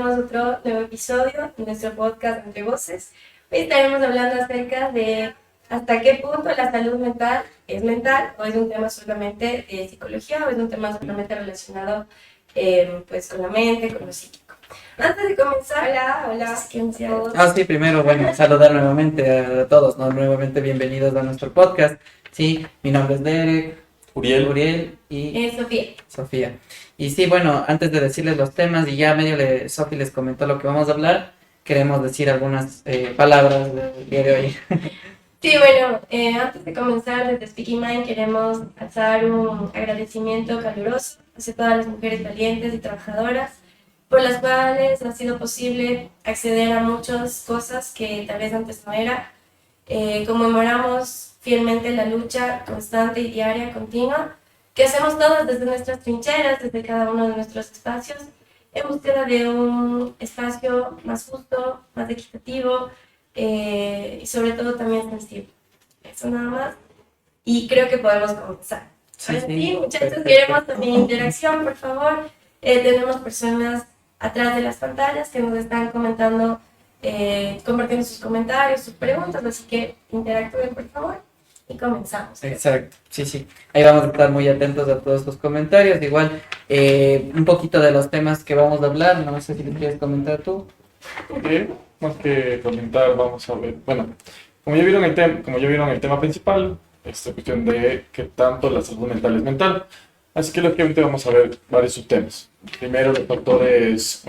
tenemos otro nuevo episodio en nuestro podcast Entre Voces. Hoy estaremos hablando acerca de hasta qué punto la salud mental o es un tema solamente de psicología o es un tema solamente relacionado pues con la mente, con lo psíquico. Antes de comenzar, hola, ¿quién sea? Sí, primero, bueno, saludar nuevamente a todos, ¿no? Nuevamente bienvenidos a nuestro podcast. Sí, mi nombre es Derek, Uriel y Sofía. Y sí, bueno, antes de decirles los temas y ya Sofi les comentó lo que vamos a hablar, queremos decir algunas palabras del día de hoy. Sí, bueno, antes de comenzar desde Speaking Mind queremos hacer un agradecimiento caluroso hacia todas las mujeres valientes y trabajadoras por las cuales ha sido posible acceder a muchas cosas que tal vez antes no era. Conmemoramos fielmente la lucha constante y diaria, continua, que hacemos todos desde nuestras trincheras, desde cada uno de nuestros espacios, en búsqueda de un espacio más justo, más equitativo, y sobre todo también sensible. Eso nada más. Y creo que podemos comenzar. Sí, muchachos, queremos también interacción, por favor. Tenemos personas atrás de las pantallas que nos están comentando, compartiendo sus comentarios, sus preguntas, así que interactúen, por favor. Y comenzamos. Exacto, sí. Ahí vamos a estar muy atentos a todos los comentarios. Igual, un poquito de los temas que vamos a hablar. No sé si les quieres comentar tú. Más que comentar, vamos a ver. Bueno, como ya vieron el tema principal, esta cuestión de qué tanto la salud mental es mental. Así que lógicamente vamos a ver varios subtemas. Primero los factores,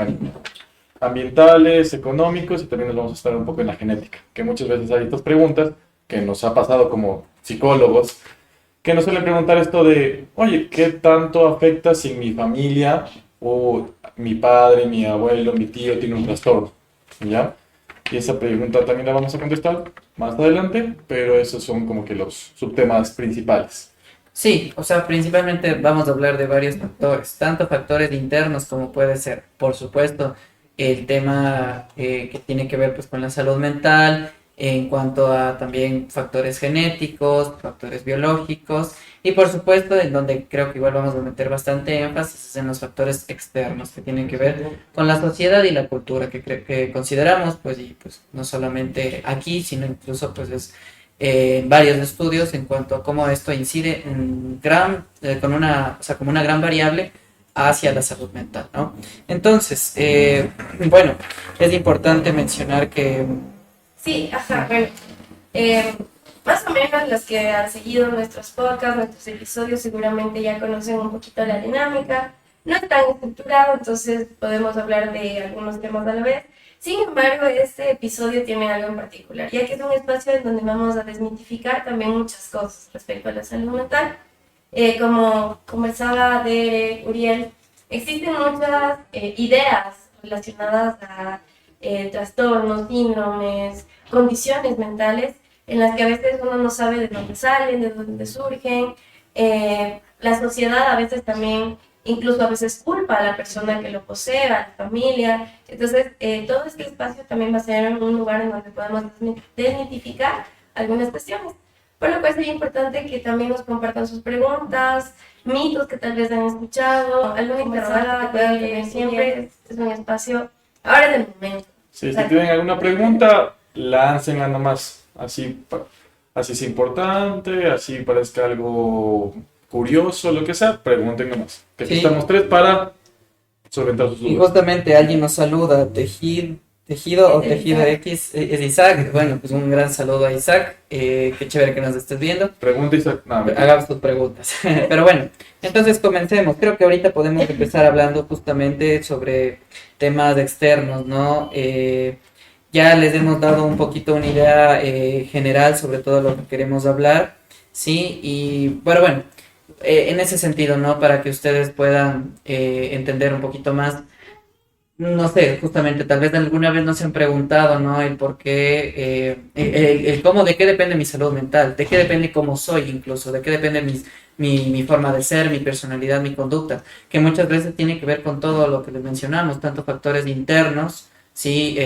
ambientales, económicos, y también nos vamos a estar un poco en la genética, que muchas veces hay estas preguntas que nos ha pasado como psicólogos, que nos suelen preguntar esto de, oye, ¿qué tanto afecta si en mi familia o mi padre, mi abuelo, mi tío tiene un trastorno? ¿Ya? Y esa pregunta también la vamos a contestar más adelante, pero esos son como que los subtemas principales. Sí, o sea, principalmente vamos a hablar de varios factores, tanto factores internos como puede ser, por supuesto, el tema que tiene que ver pues con la salud mental, en cuanto a también factores genéticos, factores biológicos y por supuesto en donde creo que igual vamos a meter bastante énfasis es en los factores externos que tienen que ver con la sociedad y la cultura que consideramos pues y pues no solamente aquí sino incluso pues es varios estudios en cuanto a cómo esto incide en como una gran variable hacia la salud mental, ¿no? Entonces, bueno, es importante mencionar que sí, bueno, más o menos los que han seguido nuestros podcasts, nuestros episodios, seguramente ya conocen un poquito la dinámica. No es tan estructurado, entonces podemos hablar de algunos temas a la vez. Sin embargo, este episodio tiene algo en particular, ya que es un espacio en donde vamos a desmitificar también muchas cosas respecto a la salud mental. Como conversaba de Uriel, existen muchas ideas relacionadas a trastornos, síndromes, condiciones mentales en las que a veces uno no sabe de dónde salen, de dónde surgen. La sociedad a veces también, incluso a veces culpa a la persona que lo posee, a la familia. Entonces, todo este espacio también va a ser un lugar en donde podemos desmitificar algunas cuestiones. Por lo cual sería importante que también nos compartan sus preguntas, mitos que tal vez han escuchado, alguna interrogante que puedan tener siempre. Es un espacio ahora del momento. Sí, si tienen alguna pregunta, láncenla nomás. Así es importante, así parezca algo curioso, lo que sea, pregunten nomás. Que aquí estamos tres para solventar sus dudas. Y justamente alguien nos saluda, Tejido o Tejido X, es Isaac. Bueno, pues un gran saludo a Isaac. Qué chévere que nos estés viendo. Pregunta, Isaac. Hagamos tus preguntas. Pero bueno, entonces comencemos. Creo que ahorita podemos empezar hablando justamente sobre temas externos, ¿no? Ya les hemos dado un poquito una idea general sobre todo lo que queremos hablar, ¿sí? Y bueno, en ese sentido, ¿no? Para que ustedes puedan entender un poquito más. No sé, justamente, tal vez alguna vez nos han preguntado, ¿no? El por qué, el cómo, de qué depende mi salud mental, de qué depende cómo soy incluso, de qué depende mi forma de ser, mi personalidad, mi conducta, que muchas veces tiene que ver con todo lo que les mencionamos, tanto factores internos, sí,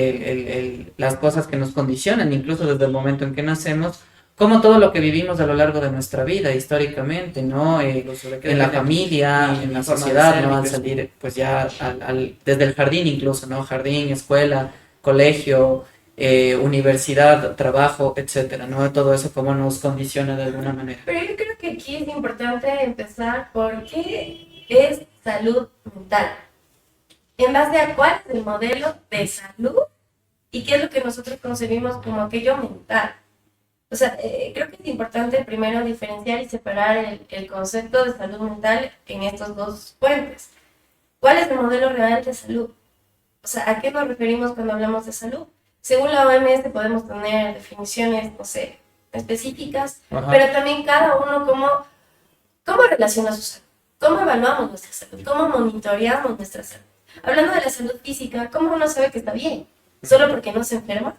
las cosas que nos condicionan, incluso desde el momento en que nacemos, como todo lo que vivimos a lo largo de nuestra vida históricamente, ¿no? En la familia, en la sociedad, ¿no? Al salir, pues ya desde el jardín incluso, ¿no? Jardín, escuela, colegio, universidad, trabajo, etcétera, ¿no? Todo eso cómo nos condiciona de alguna manera. Pero yo creo que aquí es importante empezar por qué es salud mental. En base a cuál es el modelo de salud y qué es lo que nosotros concebimos como aquello mental. O sea, creo que es importante primero diferenciar y separar el concepto de salud mental en estos dos puentes. ¿Cuál es el modelo real de salud? O sea, ¿a qué nos referimos cuando hablamos de salud? Según la OMS podemos tener definiciones, no sé, específicas, Ajá. pero también cada uno cómo relaciona su salud, cómo evaluamos nuestra salud, cómo monitoreamos nuestra salud. Hablando de la salud física, ¿cómo uno sabe que está bien? ¿Solo porque no se enferma?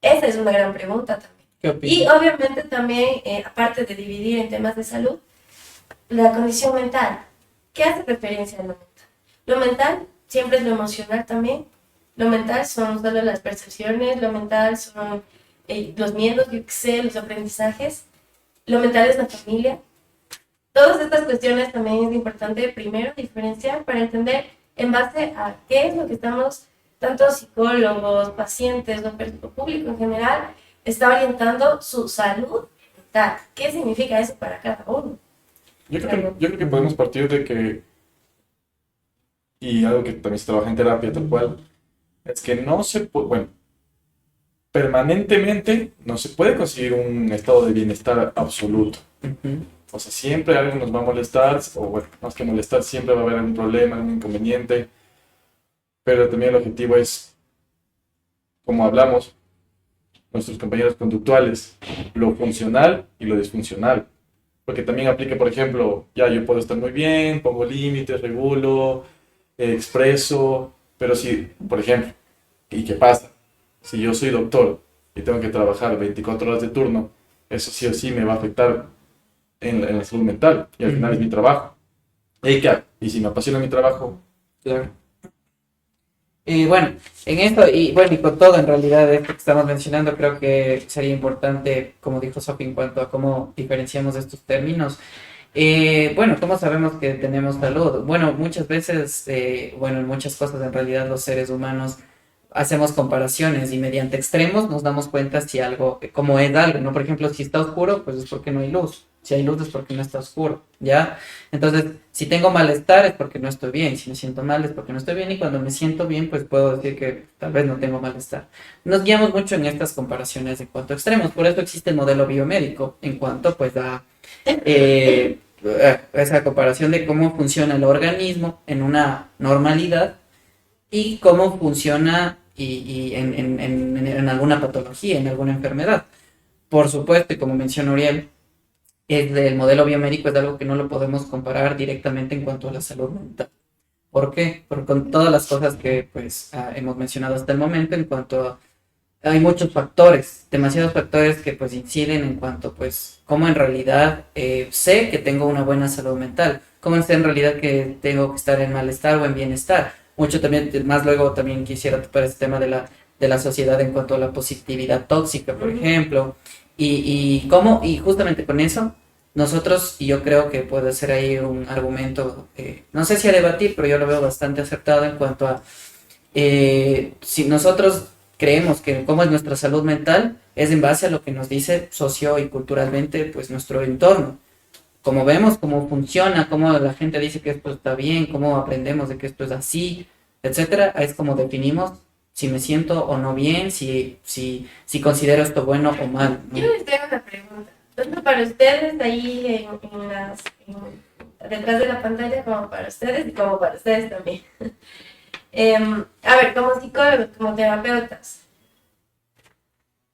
Esa es una gran pregunta también. ¿Qué opinas? Y obviamente también, aparte de dividir en temas de salud, la condición mental. ¿Qué hace referencia a lo mental? Lo mental siempre es lo emocional también. Lo mental son solo las percepciones, lo mental son los miedos, yo qué sé, los aprendizajes. Lo mental es la familia. Todas estas cuestiones también es importante primero diferenciar para entender en base a qué es lo que estamos, tanto psicólogos, pacientes, o público en general, está orientando su salud mental. ¿Qué significa eso para cada uno? Yo creo que podemos partir de que, y algo que también se trabaja en terapia tal cual, es que no se puede, bueno, permanentemente no se puede conseguir un estado de bienestar absoluto. Ujú. O sea, siempre algo nos va a molestar, o bueno, más que molestar, siempre va a haber algún problema, algún inconveniente, pero también el objetivo es, como hablamos, nuestros compañeros conductuales, lo funcional y lo disfuncional. Porque también aplica, por ejemplo, ya yo puedo estar muy bien, pongo límites, regulo, expreso, pero si, por ejemplo, ¿y qué pasa? Si yo soy doctor y tengo que trabajar 24 horas de turno, eso sí o sí me va a afectar en la salud mental y al final es mi trabajo. ¿Y qué hago? Y si me apasiona mi trabajo, Claro. Y bueno, en esto, y bueno, y con todo en realidad esto que estamos mencionando, creo que sería importante, como dijo Sophie, en cuanto a cómo diferenciamos estos términos. Bueno, ¿cómo sabemos que tenemos salud? Bueno, muchas veces, bueno, en muchas cosas en realidad los seres humanos hacemos comparaciones y mediante extremos nos damos cuenta si algo, cómo es algo, ¿no? Por ejemplo, si está oscuro, pues es porque no hay luz. Si hay luz es porque no está oscuro, ¿ya? Entonces, si tengo malestar es porque no estoy bien, si me siento mal es porque no estoy bien y cuando me siento bien, pues puedo decir que tal vez no tengo malestar. Nos guiamos mucho en estas comparaciones en cuanto a extremos, por eso existe el modelo biomédico en cuanto pues a esa comparación de cómo funciona el organismo en una normalidad y cómo funciona en alguna patología, en alguna enfermedad. Por supuesto, y como mencionó Uriel, el modelo biomédico es algo que no lo podemos comparar directamente en cuanto a la salud mental. ¿Por qué? Porque con todas las cosas que pues hemos mencionado hasta el momento en cuanto a hay muchos factores, demasiados factores que pues inciden en cuanto pues cómo en realidad sé que tengo una buena salud mental, cómo sé en realidad que tengo que estar en malestar o en bienestar. Mucho también, más luego también quisiera tocar este tema de la sociedad en cuanto a la positividad tóxica, por ejemplo, y cómo, y justamente con eso, nosotros, y yo creo que puede ser ahí un argumento, no sé si a debatir, pero yo lo veo bastante acertado en cuanto a si nosotros creemos que cómo es nuestra salud mental es en base a lo que nos dice socio y culturalmente pues nuestro entorno. Como vemos cómo funciona, cómo la gente dice que esto está bien, cómo aprendemos de que esto es así, etcétera, es como definimos si me siento o no bien, si considero esto bueno o mal, ¿no? Yo les tengo una pregunta, tanto para ustedes ahí detrás de la pantalla, como para ustedes y como para ustedes también. A ver, como psicólogos, como terapeutas,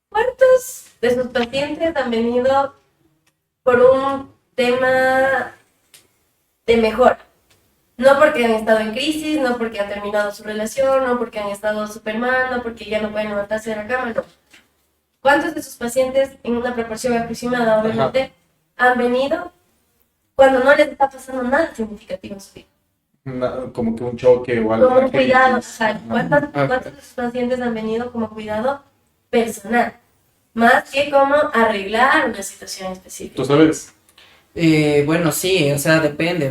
¿cuántos de sus pacientes han venido por un tema de mejora? No porque han estado en crisis, no porque han terminado su relación, no porque han estado súper mal, no porque ya no pueden levantarse de la cama, no. ¿Cuántos de sus pacientes, en una proporción aproximada, obviamente, han venido cuando no les está pasando nada significativo en su vida? como que un choque o algo. Como un una cuidado, o crisis. sea, Ajá. ¿cuántos de sus pacientes han venido como cuidado personal? más que cómo arreglar una situación específica. ¿Tú sabes? Bueno, sí, o sea, depende.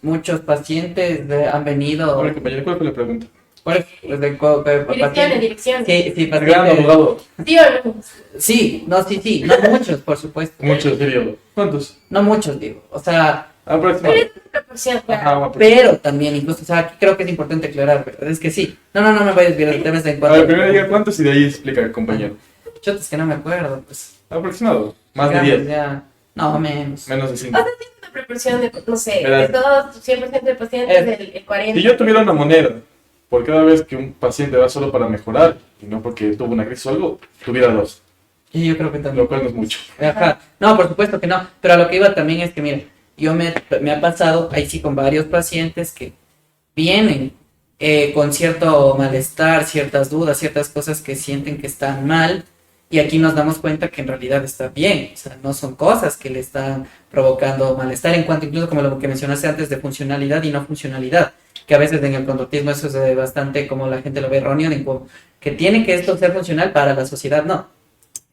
Muchos pacientes han venido. Ahora, compañero, ¿cuál fue la pregunta? Pues, Direcciones. Sí, sí, Gran pacientes. abogado. ¿Sí o no? Sí, no, sí, no muchos, por supuesto. Muchos, diría. ¿Cuántos? No muchos, digo. O sea, Pero Aproximadamente. es una proporción, Ajá, claro. una pero también, incluso, o sea, aquí creo que es importante aclarar, ¿verdad? Es que sí. No me voy a desviar del tema, es en A ver, cuanto. primero diga cuántos y de ahí explica, compañero. Chotas que no me acuerdo, pues. Aproximado. Más de digamos, 10. ya. No, menos. Menos de O 5. sea, tiene una proporción de, no sé, Verás. de todos, 100% de pacientes, el 40%. Si yo tuviera una moneda, por cada vez que un paciente va solo para mejorar, y no porque tuvo una crisis o algo, tuviera 2. Y yo creo que también. Lo cual no es mucho. Ajá. No, por supuesto que no. Pero a lo que iba también es que, mira, me ha pasado, ahí sí, con varios pacientes que vienen con cierto malestar, ciertas dudas, ciertas cosas que sienten que están mal. Y aquí nos damos cuenta que en realidad está bien. O sea, no son cosas que le están provocando malestar en cuanto incluso como lo que mencionaste antes de funcionalidad y no funcionalidad. Que a veces en el conductismo eso es bastante como la gente lo ve erróneo, que tiene que esto ser funcional para la sociedad. No,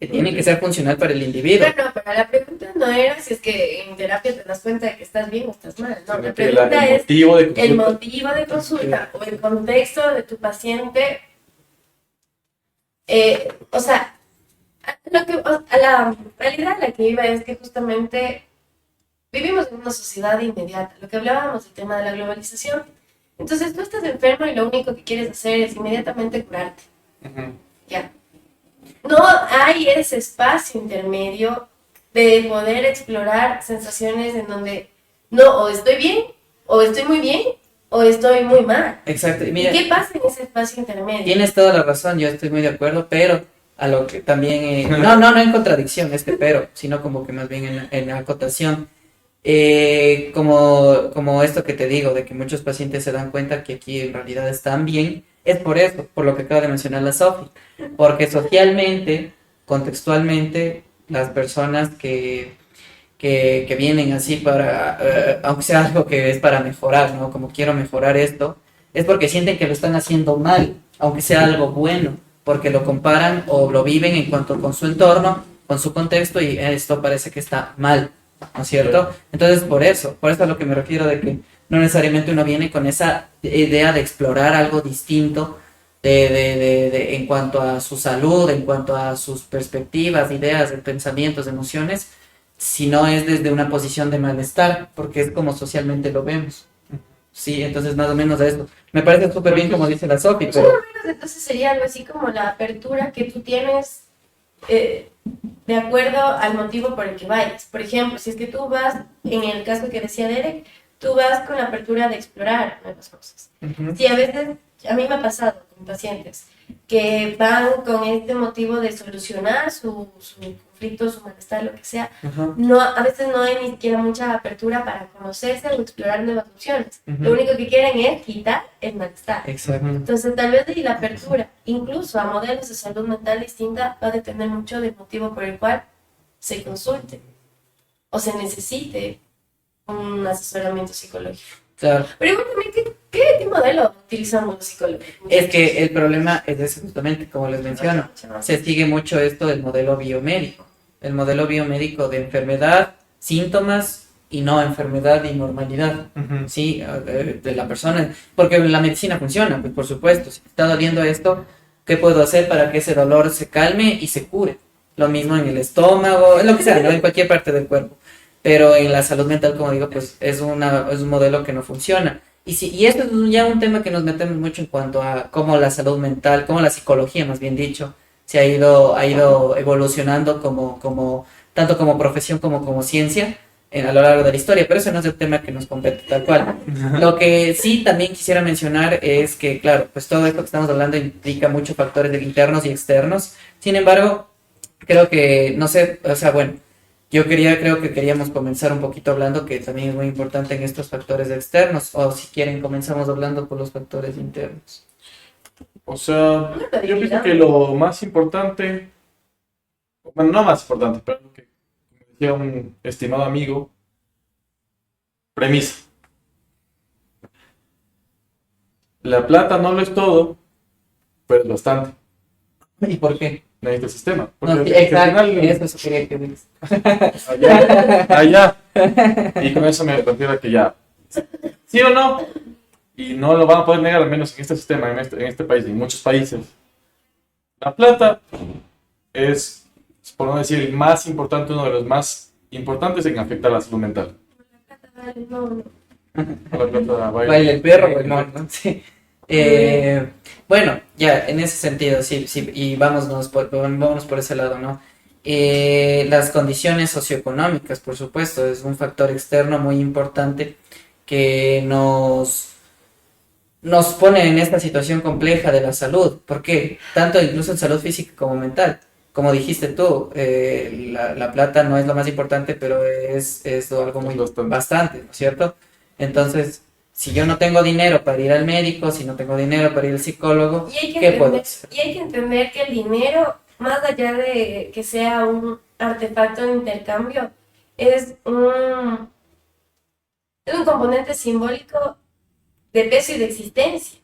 que tiene que ser funcional para el individuo. Pero la pregunta no era si es que en terapia te das cuenta de que estás bien o estás mal. No, la Sino que pregunta el es motivo de consulta. el motivo de consulta o el contexto de tu paciente. O sea, a la realidad a la que iba es que justamente vivimos en una sociedad inmediata. Lo que hablábamos del tema de la globalización. Entonces tú estás enfermo y lo único que quieres hacer es inmediatamente curarte. Ujú. Ya. No hay ese espacio intermedio de poder explorar sensaciones en donde no, o estoy bien, o estoy muy bien, o estoy muy mal. Exacto. Y ¿Y mira, qué pasa en ese espacio intermedio? tienes toda la razón, yo estoy muy de acuerdo, pero a lo que también, no en contradicción este pero, sino como que más bien en acotación, como esto que te digo, de que muchos pacientes se dan cuenta que aquí en realidad están bien, es por eso, por lo que acaba de mencionar la Sofi, porque socialmente, contextualmente, las personas que vienen así para, aunque sea algo que es para mejorar, ¿no? Como quiero mejorar esto, es porque sienten que lo están haciendo mal, aunque sea algo bueno, porque lo comparan o lo viven en cuanto con su entorno, con su contexto y esto parece que está mal, ¿no es cierto? Entonces por eso a lo que me refiero de que no necesariamente uno viene con esa idea de explorar algo distinto en cuanto a su salud, en cuanto a sus perspectivas, ideas, pensamientos, emociones, si no es desde una posición de malestar, porque es como socialmente lo vemos. Sí, entonces más o menos de eso. Me parece súper bien como dice la Sofi, pero... Entonces sería algo así como la apertura que tú tienes de acuerdo al motivo por el que vayas. Por ejemplo, si es que tú vas, en el caso que decía Derek, tú vas con la apertura de explorar nuevas cosas. Ujú. Sí, a veces, a mí me ha pasado con pacientes que van con este motivo de solucionar su conflicto, su malestar, lo que sea. Ajá. No, a veces no hay ni siquiera mucha apertura para conocerse o explorar nuevas opciones. Ujú. Lo único que quieren es quitar el malestar. Exacto. Entonces, tal vez de la apertura, incluso a modelos de salud mental distinta, va a depender mucho del motivo por el cual se consulte o se necesite un asesoramiento psicológico. Claro. Pero igual también, ¿qué modelo utilizamos los psicólogos? Es que el problema es ese justamente, como les menciono. Se sigue mucho esto del modelo biomédico. El modelo biomédico de enfermedad, síntomas y no enfermedad y normalidad. Ujú. Sí, de la persona. Porque la medicina funciona, pues por supuesto. Si te está doliendo esto, ¿qué puedo hacer para que ese dolor se calme y se cure? Lo mismo en el estómago, en lo que sea, ¿no? En cualquier parte del cuerpo. Pero en la salud mental, como digo, pues es un modelo que no funciona. Y esto es ya un tema que nos metemos mucho en cuanto a cómo la salud mental, cómo la psicología, más bien dicho, se ha ido evolucionando tanto como profesión como ciencia a lo largo de la historia, pero eso no es el tema que nos compete tal cual. Lo que sí también quisiera mencionar es que, claro, pues todo esto que estamos hablando implica muchos factores internos y externos. Sin embargo, creo que, no sé, o sea, bueno, creo que queríamos comenzar un poquito hablando que también es muy importante en estos factores externos, o si quieren comenzamos hablando por los factores internos. O sea, yo pienso que lo más importante, bueno, no más importante, pero lo que como decía un estimado amigo, premisa. La plata no lo es todo, pero es bastante. ¿Y por qué? en este sistema. No, sí, al exacto, final, eso quería que digas. allá. Y con eso me refiero a que ya, sí o no, y no lo van a poder negar, al menos en este sistema, en este país y en muchos países. La plata es, por no decir el más importante, uno de los más importantes en afectar la salud mental. No, no. La plata Baila el perro o el mono, ¿no? Sí. Bueno, ya, en ese sentido, sí, sí, y vámonos por ese lado, ¿no? Las condiciones socioeconómicas, por supuesto, es un factor externo muy importante que nos pone en esta situación compleja de la salud. ¿Por qué? Tanto incluso en salud física como mental. Como dijiste tú, la plata no es lo más importante, pero es algo muy bastante, ¿no es cierto? Entonces, si yo no tengo dinero para ir al médico, si no tengo dinero para ir al psicólogo, ¿qué puedo hacer? Y hay que entender que el dinero, más allá de que sea un artefacto de intercambio, es un, es un componente simbólico de peso y de existencia.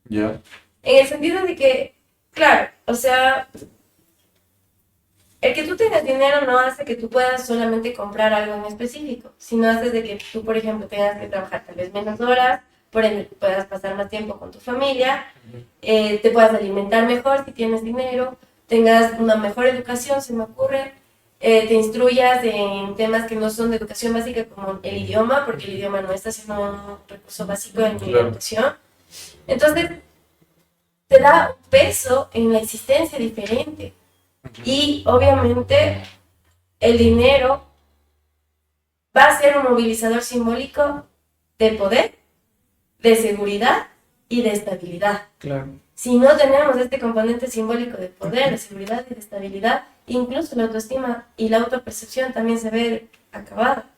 Ya. En el sentido de que, claro, o sea, el que tú tengas dinero no hace que tú puedas solamente comprar algo en específico, sino hace de que tú, por ejemplo, tengas que trabajar tal vez menos horas, por ende puedas pasar más tiempo con tu familia, te puedas alimentar mejor si tienes dinero, tengas una mejor educación, se me ocurre, te instruyas en temas que no son de educación básica como el idioma, porque el idioma no está siendo un recurso básico en la educación. Entonces, te da un peso en la existencia diferente. Y obviamente el dinero va a ser un movilizador simbólico de poder, de seguridad y de estabilidad. Claro. Si no tenemos este componente simbólico de poder, de seguridad y de estabilidad, incluso la autoestima y la autopercepción también se ve acabada.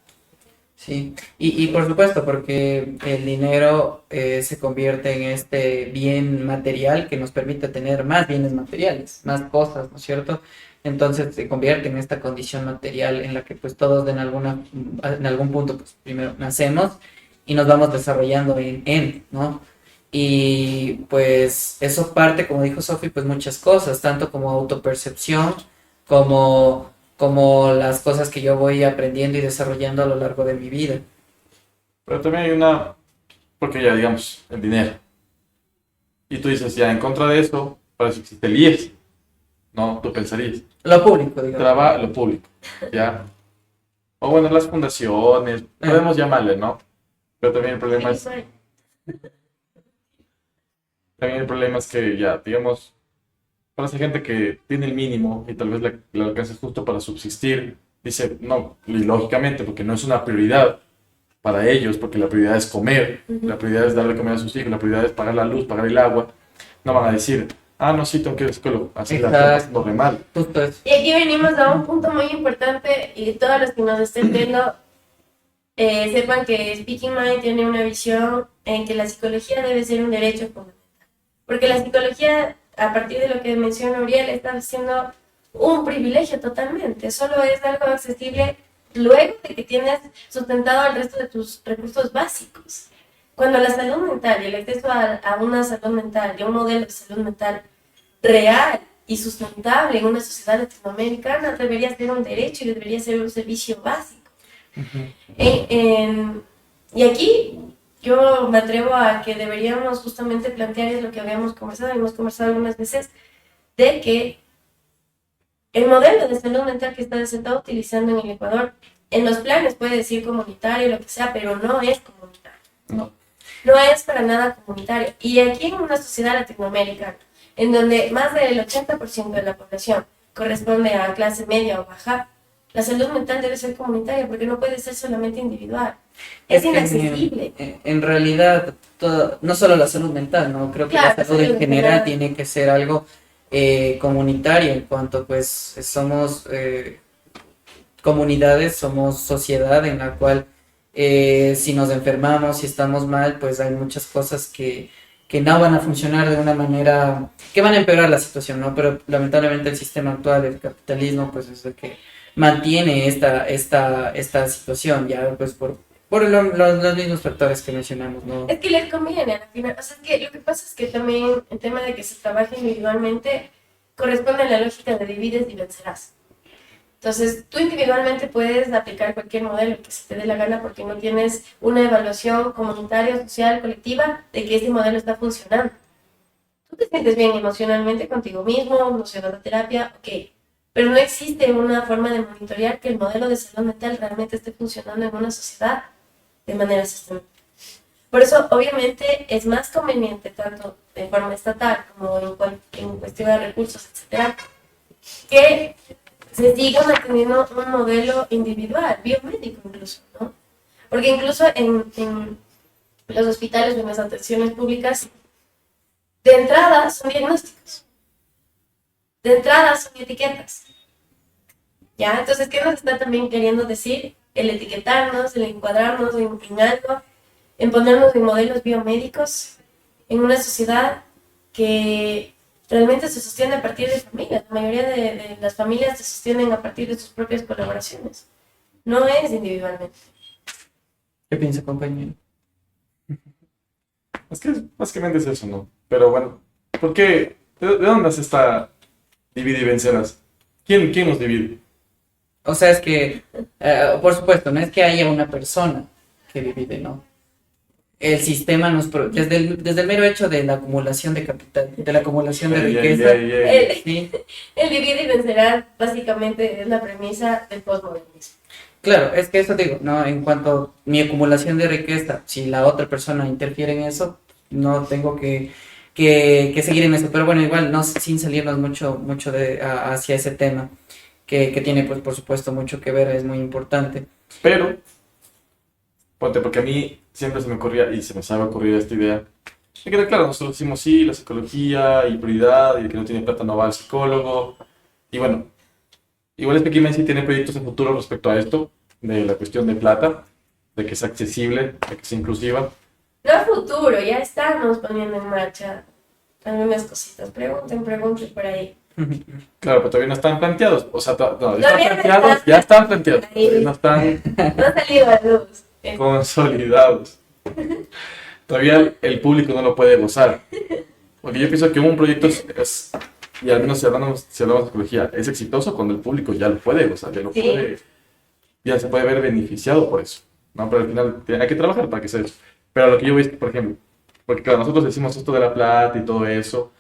Sí, y por supuesto, porque el dinero se convierte en este bien material que nos permite tener más bienes materiales, más cosas, ¿no es cierto? Entonces se convierte en esta condición material en la que pues todos en algún punto pues primero nacemos y nos vamos desarrollando ¿no? Y pues eso parte, como dijo Sofi, pues muchas cosas, tanto como autopercepción, como las cosas que yo voy aprendiendo y desarrollando a lo largo de mi vida. Pero también hay una, porque ya digamos, el dinero. Y tú dices, ya en contra de eso, para eso existe el IES. No, tú pensarías. Lo público, digamos. Lo público, ¿ya? O bueno, las fundaciones, podemos llamarle, ¿no? Pero también el problema es... También el problema es que ya, digamos, para esa gente que tiene el mínimo y tal vez le alcance justo para subsistir, dice, no, y lógicamente, porque no es una prioridad para ellos, porque la prioridad es comer, la prioridad es darle comer a sus hijos, la prioridad es pagar la luz, pagar el agua, no van a decir, ah, no, sí, tengo que ir al psicólogo, así la están pasando re mal. Justo eso. Y aquí venimos a un punto muy importante y todos los que nos estén viendo sepan que Speaking Mind tiene una visión en que la psicología debe ser un derecho fundamental. Porque la psicología, a partir de lo que mencionó Uriel, está siendo un privilegio totalmente. Solo es algo accesible luego de que tienes sustentado el resto de tus recursos básicos. Cuando la salud mental y el acceso a una salud mental y a un modelo de salud mental real y sustentable en una sociedad latinoamericana debería ser un derecho y debería ser un servicio básico. Y aquí yo me atrevo a que deberíamos justamente plantear, es lo que habíamos conversado, hemos conversado algunas veces, de que el modelo de salud mental que se está utilizando en el Ecuador, en los planes puede decir comunitario, lo que sea, pero no es comunitario. No es para nada comunitario. Y aquí en una sociedad latinoamericana, en donde más del 80% de la población corresponde a clase media o baja, la salud mental debe ser comunitaria porque no puede ser solamente individual. Es inaccesible. En realidad, no solo la salud mental, ¿no? Creo que la salud en general tiene que ser algo comunitario en cuanto pues somos comunidades, somos sociedad en la cual si nos enfermamos, si estamos mal, pues hay muchas cosas que no van a funcionar de una manera, que van a empeorar la situación, ¿no? Pero lamentablemente el sistema actual, el capitalismo, pues es el que mantiene esta situación, ya pues por los mismos factores que mencionamos, ¿no? Es que les conviene al final, o sea, es que lo que pasa es que también el tema de que se trabaje individualmente corresponde a la lógica de divides y vencerás. Entonces, tú individualmente puedes aplicar cualquier modelo que se te dé la gana porque no tienes una evaluación comunitaria, social, colectiva de que ese modelo está funcionando. Tú te sientes bien emocionalmente contigo mismo, no sé, vas a terapia, ok. Pero no existe una forma de monitorear que el modelo de salud mental realmente esté funcionando en una sociedad de manera sistemática. Por eso, obviamente, es más conveniente, tanto de forma estatal como en cuestión de recursos, etcétera, que se siga manteniendo un modelo individual, biomédico incluso, ¿no? Porque incluso en los hospitales o en las atenciones públicas, de entrada son diagnósticos, de entrada son etiquetas, ¿ya? Entonces, ¿qué nos está también queriendo decir? El etiquetarnos, el encuadrarnos en algo, en ponernos en modelos biomédicos, en una sociedad que realmente se sostiene a partir de familias. La mayoría de las familias se sostienen a partir de sus propias colaboraciones. No es individualmente. ¿Qué piensa, compañero? Es que básicamente es eso, ¿no? Pero bueno, ¿por qué? ¿De dónde nace esta divide y vencerás? ¿Quién nos divide? O sea, es que, por supuesto, no es que haya una persona que divide, ¿no? El sistema desde el mero hecho de la acumulación de capital, de la acumulación de riqueza, ¿sí? El divide y vencerá básicamente es la premisa del postmodernismo. Claro, es que eso digo, ¿no? En cuanto a mi acumulación de riqueza, si la otra persona interfiere en eso, no tengo que seguir en eso. Pero bueno, igual, no sin salirnos mucho hacia ese tema, que tiene, pues, por supuesto, mucho que ver, es muy importante. Pero, ponte, porque a mí siempre se me ocurría y se me sabe ocurrir esta idea. Me queda claro, nosotros decimos sí, la psicología y prioridad, y el que no tiene plata no va al psicólogo. Y bueno, igual es que sí tiene proyectos en futuro respecto a esto, de la cuestión de plata, de que sea accesible, de que sea inclusiva. No a futuro, ya estamos poniendo en marcha algunas cositas. Pregunten por ahí. Claro, pero todavía no están planteados. O sea, no, ya Todavía están no planteados, están. ya están planteados. Ahí. No están No ha salido a luz. consolidados. Todavía el público no lo puede gozar. Porque yo pienso que un proyecto y al menos si hablamos de psicología, es exitoso cuando el público ya lo puede gozar, Sí. ya se puede ver beneficiado por eso, ¿no? Pero al final hay que trabajar para que sea eso. Pero lo que yo veo es, por ejemplo, porque claro, nosotros decimos esto de la plata y todo eso,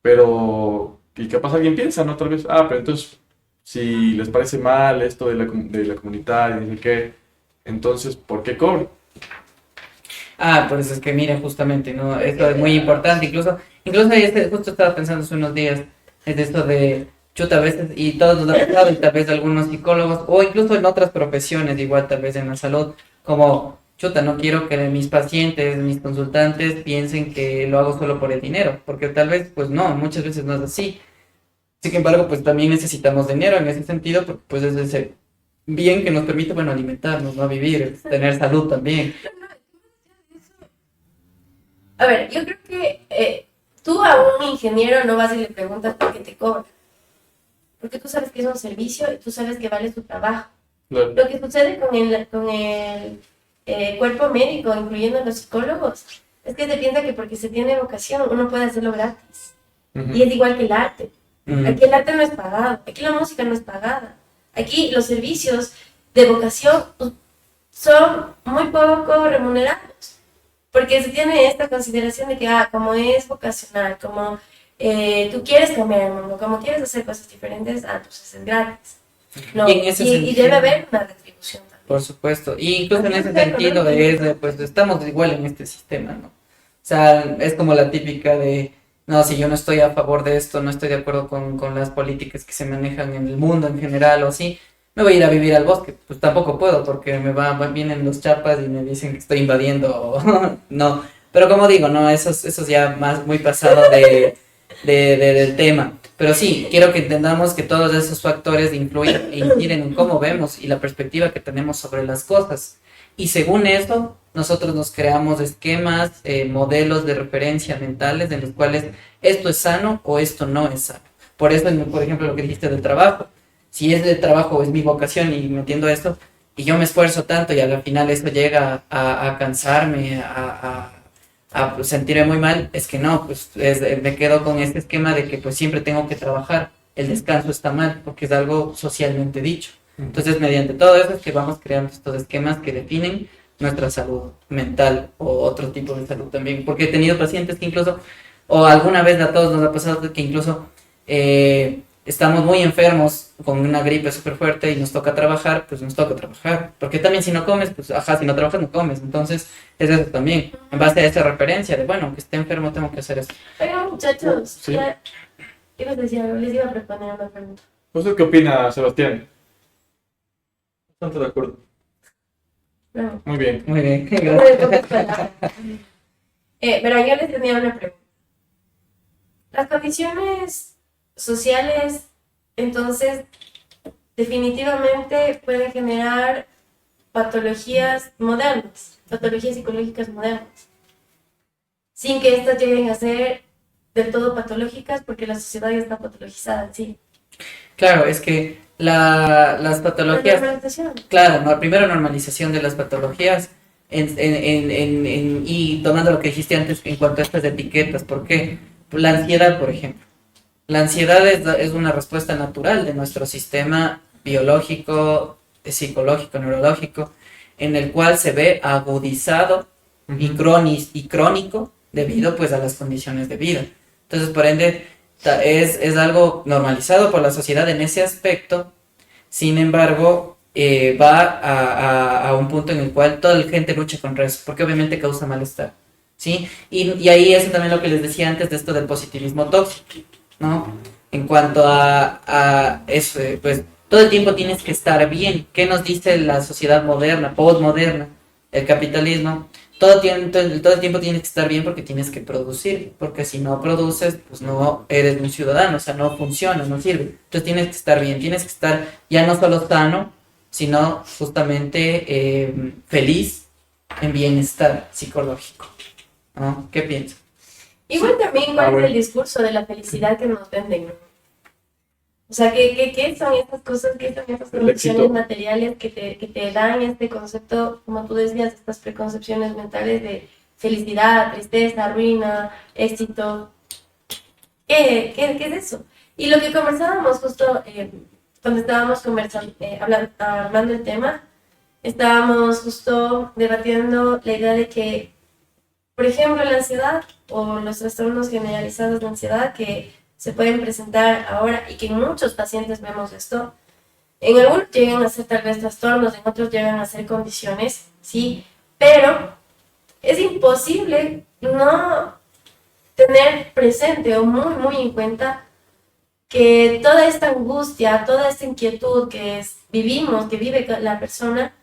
pero ¿y capaz alguien piensa, no? Tal vez, pero entonces, si les parece mal esto de la comunitaria, y no sé qué, entonces, ¿por qué cobro? Por eso es que mira, justamente, ¿no? Esto es muy importante, incluso justo estaba pensando hace unos días, es esto de, chuta, a veces, y todos los ha pasado, y tal vez algunos psicólogos, o incluso en otras profesiones, igual tal vez en la salud, como, chuta, no quiero que mis pacientes, mis consultantes piensen que lo hago solo por el dinero, porque tal vez, pues no, muchas veces no es así. Sin embargo, pues también necesitamos dinero en ese sentido, porque pues es ese bien que nos permite, bueno, alimentarnos, ¿no? Vivir, tener salud también. A ver, yo creo que tú a un ingeniero no vas y le preguntas por qué te cobra. Porque tú sabes que es un servicio y tú sabes que vale su trabajo. Claro. Lo que sucede con el cuerpo médico, incluyendo los psicólogos, es que se piensa que porque se tiene vocación uno puede hacerlo gratis. Ujú. Y es igual que el arte. Mm. Aquí el arte no es pagado, aquí la música no es pagada. Aquí los servicios de vocación son muy poco remunerados. Porque se tiene esta consideración de que, como es vocacional, como tú quieres cambiar el mundo, como quieres hacer cosas diferentes, entonces es gratis. No, Y en ese y sentido- debe haber una retribución también. Por supuesto, y incluso en ese Entonces, sentido pues estamos igual en este sistema, ¿no? O sea, es como la típica de, no, si yo no estoy a favor de esto, no estoy de acuerdo con las políticas que se manejan en el mundo en general o así, me voy a ir a vivir al bosque. Pues tampoco puedo porque vienen los chapas y me dicen que estoy invadiendo, no. Pero como digo, no, eso es ya más muy pasado del tema. Pero sí, quiero que entendamos que todos esos factores influyen e inciden en cómo vemos y la perspectiva que tenemos sobre las cosas. Y según eso, nosotros nos creamos esquemas, modelos de referencia mentales en los cuales esto es sano o esto no es sano. Por eso, por ejemplo, lo que dijiste del trabajo. Si es del trabajo, es mi vocación y me entiendo esto, y yo me esfuerzo tanto y al final eso llega a cansarme, a a pues, sentirme muy mal, es que no, pues me quedo con este esquema de que pues siempre tengo que trabajar, el descanso está mal, porque es algo socialmente dicho. Entonces, mediante todo eso es que vamos creando estos esquemas que definen nuestra salud mental o otro tipo de salud también, porque he tenido pacientes que incluso, o alguna vez a todos nos ha pasado que incluso estamos muy enfermos con una gripe súper fuerte y nos toca trabajar, pues nos toca trabajar, porque también si no comes, pues ajá, si no trabajas no comes, entonces es eso también, en base a esa referencia de, bueno, aunque esté enfermo tengo que hacer esto. Oigan, muchachos, Sí. ¿qué les decía? Les iba a proponer una pregunta. ¿Usted qué opina, Sebastián? Bastante de acuerdo. No. Muy bien. Muy bien, Muy gracias. pocas palabras. Pero yo les tenía una pregunta. Las condiciones sociales, entonces, definitivamente pueden generar patologías modernas, patologías psicológicas modernas, sin que estas lleguen a ser del todo patológicas, porque la sociedad ya está patologizada en sí. Claro, es que las La patologías, normalización. claro, ¿no? Primero normalización de las patologías y tomando lo que dijiste antes en cuanto a estas etiquetas, ¿por qué? La ansiedad, por ejemplo. La ansiedad es una respuesta natural de nuestro sistema biológico, psicológico, neurológico, en el cual se ve agudizado y crónico debido pues a las condiciones de vida. Entonces, por ende, es algo normalizado por la sociedad en ese aspecto. Sin embargo, va a un punto en el cual toda la gente lucha contra eso, porque obviamente causa malestar, ¿sí? Y ahí es también lo que les decía antes de esto del positivismo tóxico, ¿no? En cuanto a eso, pues todo el tiempo tienes que estar bien. ¿Qué nos dice la sociedad moderna, postmoderna, el capitalismo? Todo el tiempo tienes que estar bien porque tienes que producir, porque si no produces, pues no eres un ciudadano, o sea, no funciona, no sirve. Entonces tienes que estar bien, tienes que estar ya no solo sano, sino justamente feliz, en bienestar psicológico, ¿no? ¿Qué piensas? Igual también, ¿cuál es bueno. el discurso de la felicidad que nos venden, ¿no? O sea, ¿qué son estas cosas, qué son estas El condiciones éxito. materiales que te dan este concepto, como tú decías, estas preconcepciones mentales de felicidad, tristeza, ruina, éxito? ¿Qué es eso? Y lo que conversábamos justo cuando estábamos conversando, hablando del tema, estábamos justo debatiendo la idea de que, por ejemplo, la ansiedad o los trastornos generalizados de ansiedad que se pueden presentar ahora y que en muchos pacientes vemos esto, en algunos llegan a ser tal vez trastornos, en otros llegan a ser condiciones, sí, pero es imposible no tener presente o muy en cuenta que toda esta angustia, toda esta inquietud vivimos, que vive la persona,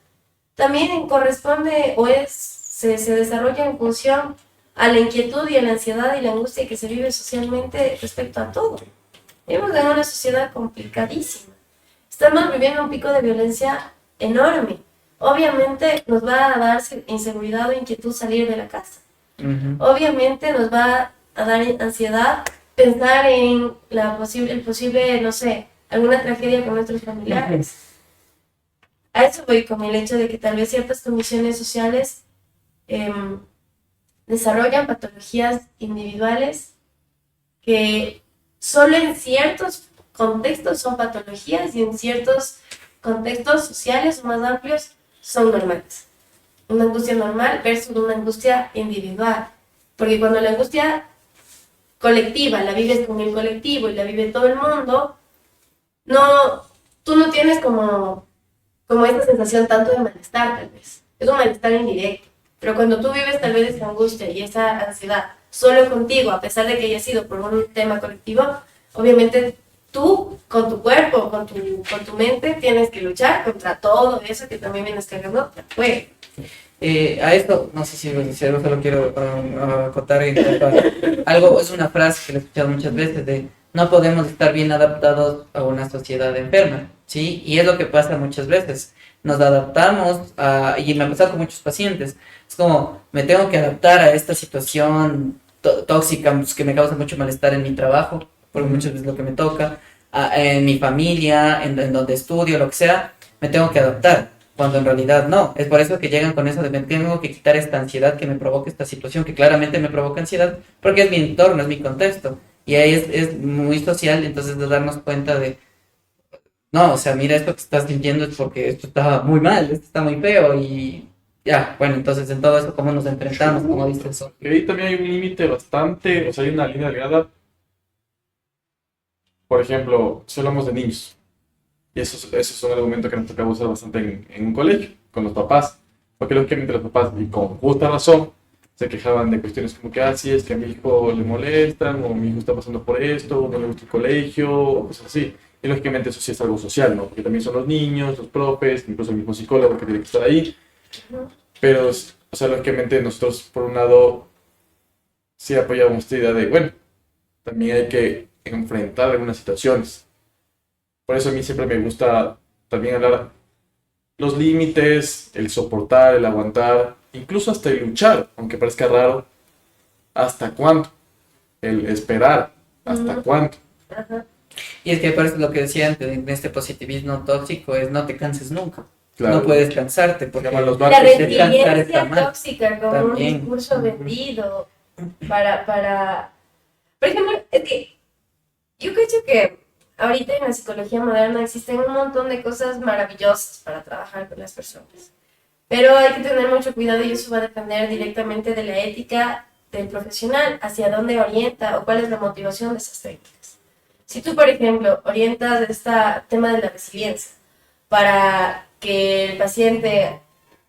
también corresponde o se desarrolla en función a la inquietud y a la ansiedad y la angustia que se vive socialmente respecto a todo. Vivimos en una sociedad complicadísima. Estamos viviendo un pico de violencia enorme. Obviamente nos va a dar inseguridad o inquietud salir de la casa. Obviamente nos va a dar ansiedad pensar en el posible, no sé, alguna tragedia con nuestros familiares. A eso voy con el hecho de que tal vez ciertas condiciones sociales desarrollan patologías individuales que solo en ciertos contextos son patologías y en ciertos contextos sociales o más amplios son normales. Una angustia normal versus una angustia individual. Porque cuando la angustia colectiva la vives con el colectivo y la vive todo el mundo, tú no tienes como esta sensación tanto de malestar, tal vez. Es un malestar indirecto. Pero cuando tú vives tal vez esa angustia y esa ansiedad solo contigo, a pesar de que haya sido por un tema colectivo, obviamente tú, con tu cuerpo, con tu mente, tienes que luchar contra todo eso que también vienes cargando afuera. A esto, no sé si algo solo quiero acotar en cuanto a algo, es una frase que lo he escuchado muchas veces de no podemos estar bien adaptados a una sociedad enferma, ¿sí? Y es lo que pasa muchas veces, nos adaptamos y me ha pasado con muchos pacientes, es como me tengo que adaptar a esta situación tóxica pues, que me causa mucho malestar en mi trabajo, porque muchas veces lo que me toca, en mi familia, en donde estudio, lo que sea, me tengo que adaptar. cuando en realidad no. Es por eso que llegan con eso de me tengo que quitar esta ansiedad que me provoca esta situación, que claramente me provoca ansiedad, porque es mi entorno, es mi contexto. Y ahí es muy social, entonces de darnos cuenta de, no, o sea, mira, esto que estás sintiendo es porque esto está muy mal, esto está muy feo y ya, bueno, entonces en todo eso, ¿cómo nos enfrentamos? Como dice el sol. Y ahí también hay un límite bastante, o sea, hay una línea delgada. Por ejemplo, si hablamos de niños, y eso es un argumento que nos toca usar bastante en un colegio, con los papás, porque lógicamente los papás, y con justa razón, se quejaban de cuestiones como que, sí, es que a mi hijo le molestan, o mi hijo está pasando por esto, o no le gusta el colegio, o cosas así. Y lógicamente eso sí es algo social, ¿no? Porque también son los niños, los profes, incluso el mismo psicólogo que tiene que estar ahí. Pero, o sea, lógicamente nosotros, por un lado, sí apoyamos esta idea de, bueno, también hay que enfrentar algunas situaciones. Por eso a mí siempre me gusta también hablar los límites, el soportar, el aguantar, incluso hasta el luchar, aunque parezca raro, hasta cuánto, el esperar, hasta cuánto. Ajá. Y es que por eso lo que decía antes, en este positivismo tóxico es no te canses nunca. Claro. No puedes cansarte Se porque llaman los La barcos. descansar está resiliencia mal. tóxica como También. un discurso vendido para... Por ejemplo, es que yo creo que ahorita en la psicología moderna existen un montón de cosas maravillosas para trabajar con las personas. Pero hay que tener mucho cuidado y eso va a depender directamente de la ética del profesional, hacia dónde orienta o cuál es la motivación de esas técnicas. Si tú, por ejemplo, orientas este tema de la resiliencia para que el paciente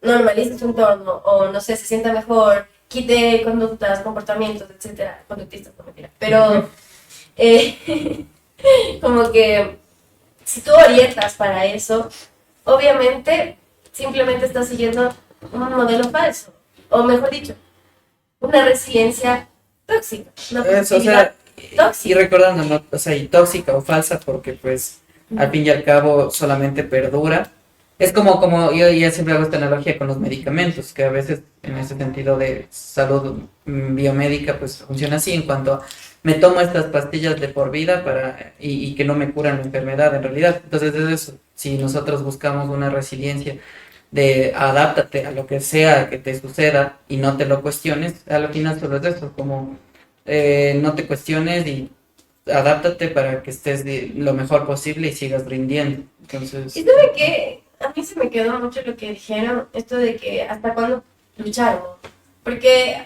normalice su entorno o, no sé, se sienta mejor, quite conductas, comportamientos, etcétera, conductistas, no mentira, pero como que si tú orientas para eso, obviamente simplemente estás siguiendo un modelo falso, o mejor dicho, una resiliencia tóxica, una Eso, o positividad sea, y tóxica. recordando, ¿no? O sea, y tóxica o falsa porque pues al fin y al cabo solamente perdura. Es como yo ya siempre hago esta analogía con los medicamentos, que a veces en ese sentido de salud biomédica pues funciona así en cuanto a me tomo estas pastillas de por vida y que no me curan la enfermedad en realidad. Entonces es eso, si nosotros buscamos una resiliencia de adáptate a lo que sea que te suceda y no te lo cuestiones, al final solo es eso, como no te cuestiones y adáptate para que estés lo mejor posible y sigas rindiendo. Entonces, ¿Y sabe qué? A mí se me quedó mucho lo que dijeron, esto de que hasta cuándo lucharon. Porque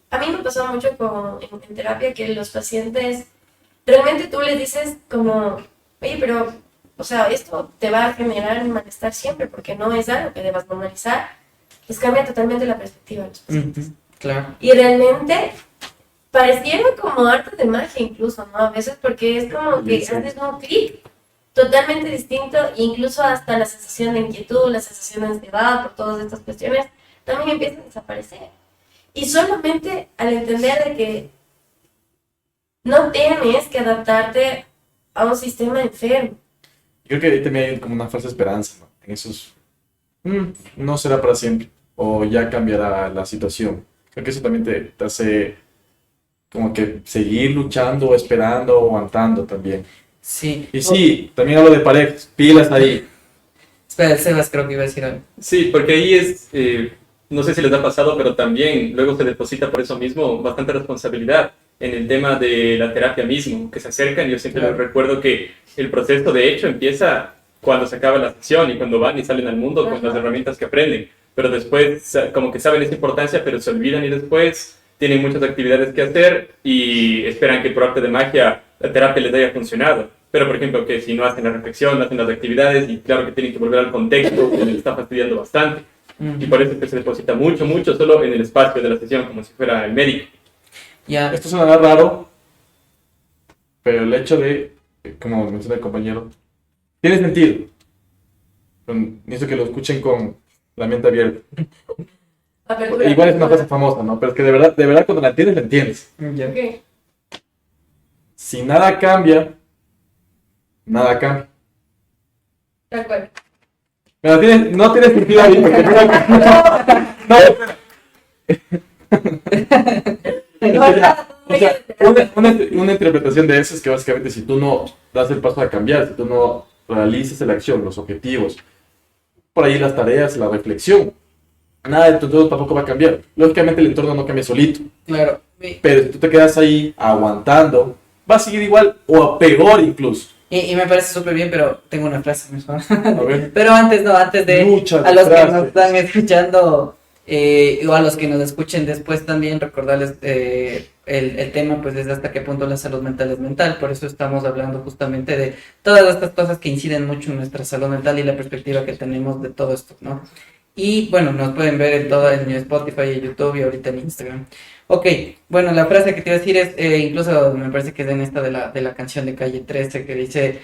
a mí me pasó mucho en terapia que los pacientes, realmente tú les dices como, oye, pero, o sea, esto te va a generar un malestar siempre porque no es algo que debas normalizar. Les cambia totalmente la perspectiva de los pacientes. claro. Y realmente pareciera como arte de magia incluso, ¿no? A veces porque es como que Sí. haces un clic totalmente distinto, incluso hasta la sensación de inquietud, la sensación de ansiedad por todas estas cuestiones, también empiezan a desaparecer. Y solamente al entender de que no tienes que adaptarte a un sistema enfermo. Creo que ahí también hay como una falsa esperanza, ¿no? En esos, no será para siempre, o ya cambiará la situación. Creo que eso también te hace como que seguir luchando, esperando, aguantando también. Sí. Y sí, también hablo de parejas, pilas ahí. Espera, el Sebas creo que iba a decir algo. Sí, porque ahí es, no sé si les ha pasado, pero también luego se deposita por eso mismo bastante responsabilidad en el tema de la terapia mismo, que se acercan. Yo siempre les recuerdo que el proceso de hecho empieza cuando se acaba la sesión y cuando van y salen al mundo con las herramientas que aprenden, pero después como que saben esa importancia, pero se olvidan y después tienen muchas actividades que hacer y esperan que por arte de magia la terapia les haya funcionado. Pero, por ejemplo, que si no hacen la reflexión, no hacen las actividades y claro que tienen que volver al contexto que les está fastidiando bastante. Y por eso es que se deposita mucho, mucho solo en el espacio de la sesión, como si fuera el médico. Ya, Esto suena raro, pero el hecho de, como menciona el compañero, tiene sentido. Pero necesito que lo escuchen con la mente abierta. Apertura. Igual es una frase famosa, ¿no? Pero es que de verdad cuando la entiendes, la entiendes. ya. Ok. Si nada cambia, nada cambia. Tal cual. Pero no tiene sentido ahí, porque no, espera. O sea, una interpretación de eso es que básicamente si tú no das el paso a cambiar, si tú no realizas la acción, los objetivos, por ahí las tareas, la reflexión. Nada de todo tampoco va a cambiar. Lógicamente el entorno no cambia solito. Claro. Pero si tú te quedas ahí aguantando, va a seguir igual o a peor incluso. Y me parece súper bien, pero tengo una frase mejor. A ver. Pero antes de Muchas a los que frases. nos están escuchando o a los que nos escuchen después también recordarles el tema pues desde hasta qué punto la salud mental es mental. Por eso estamos hablando justamente de todas estas cosas que inciden mucho en nuestra salud mental y la perspectiva que tenemos de todo esto, ¿no? Y bueno, nos pueden ver en todo en Spotify, en YouTube y ahorita en Instagram. Ok, bueno, la frase que te iba a decir es, incluso me parece que es en esta de la canción de Calle 13 que dice,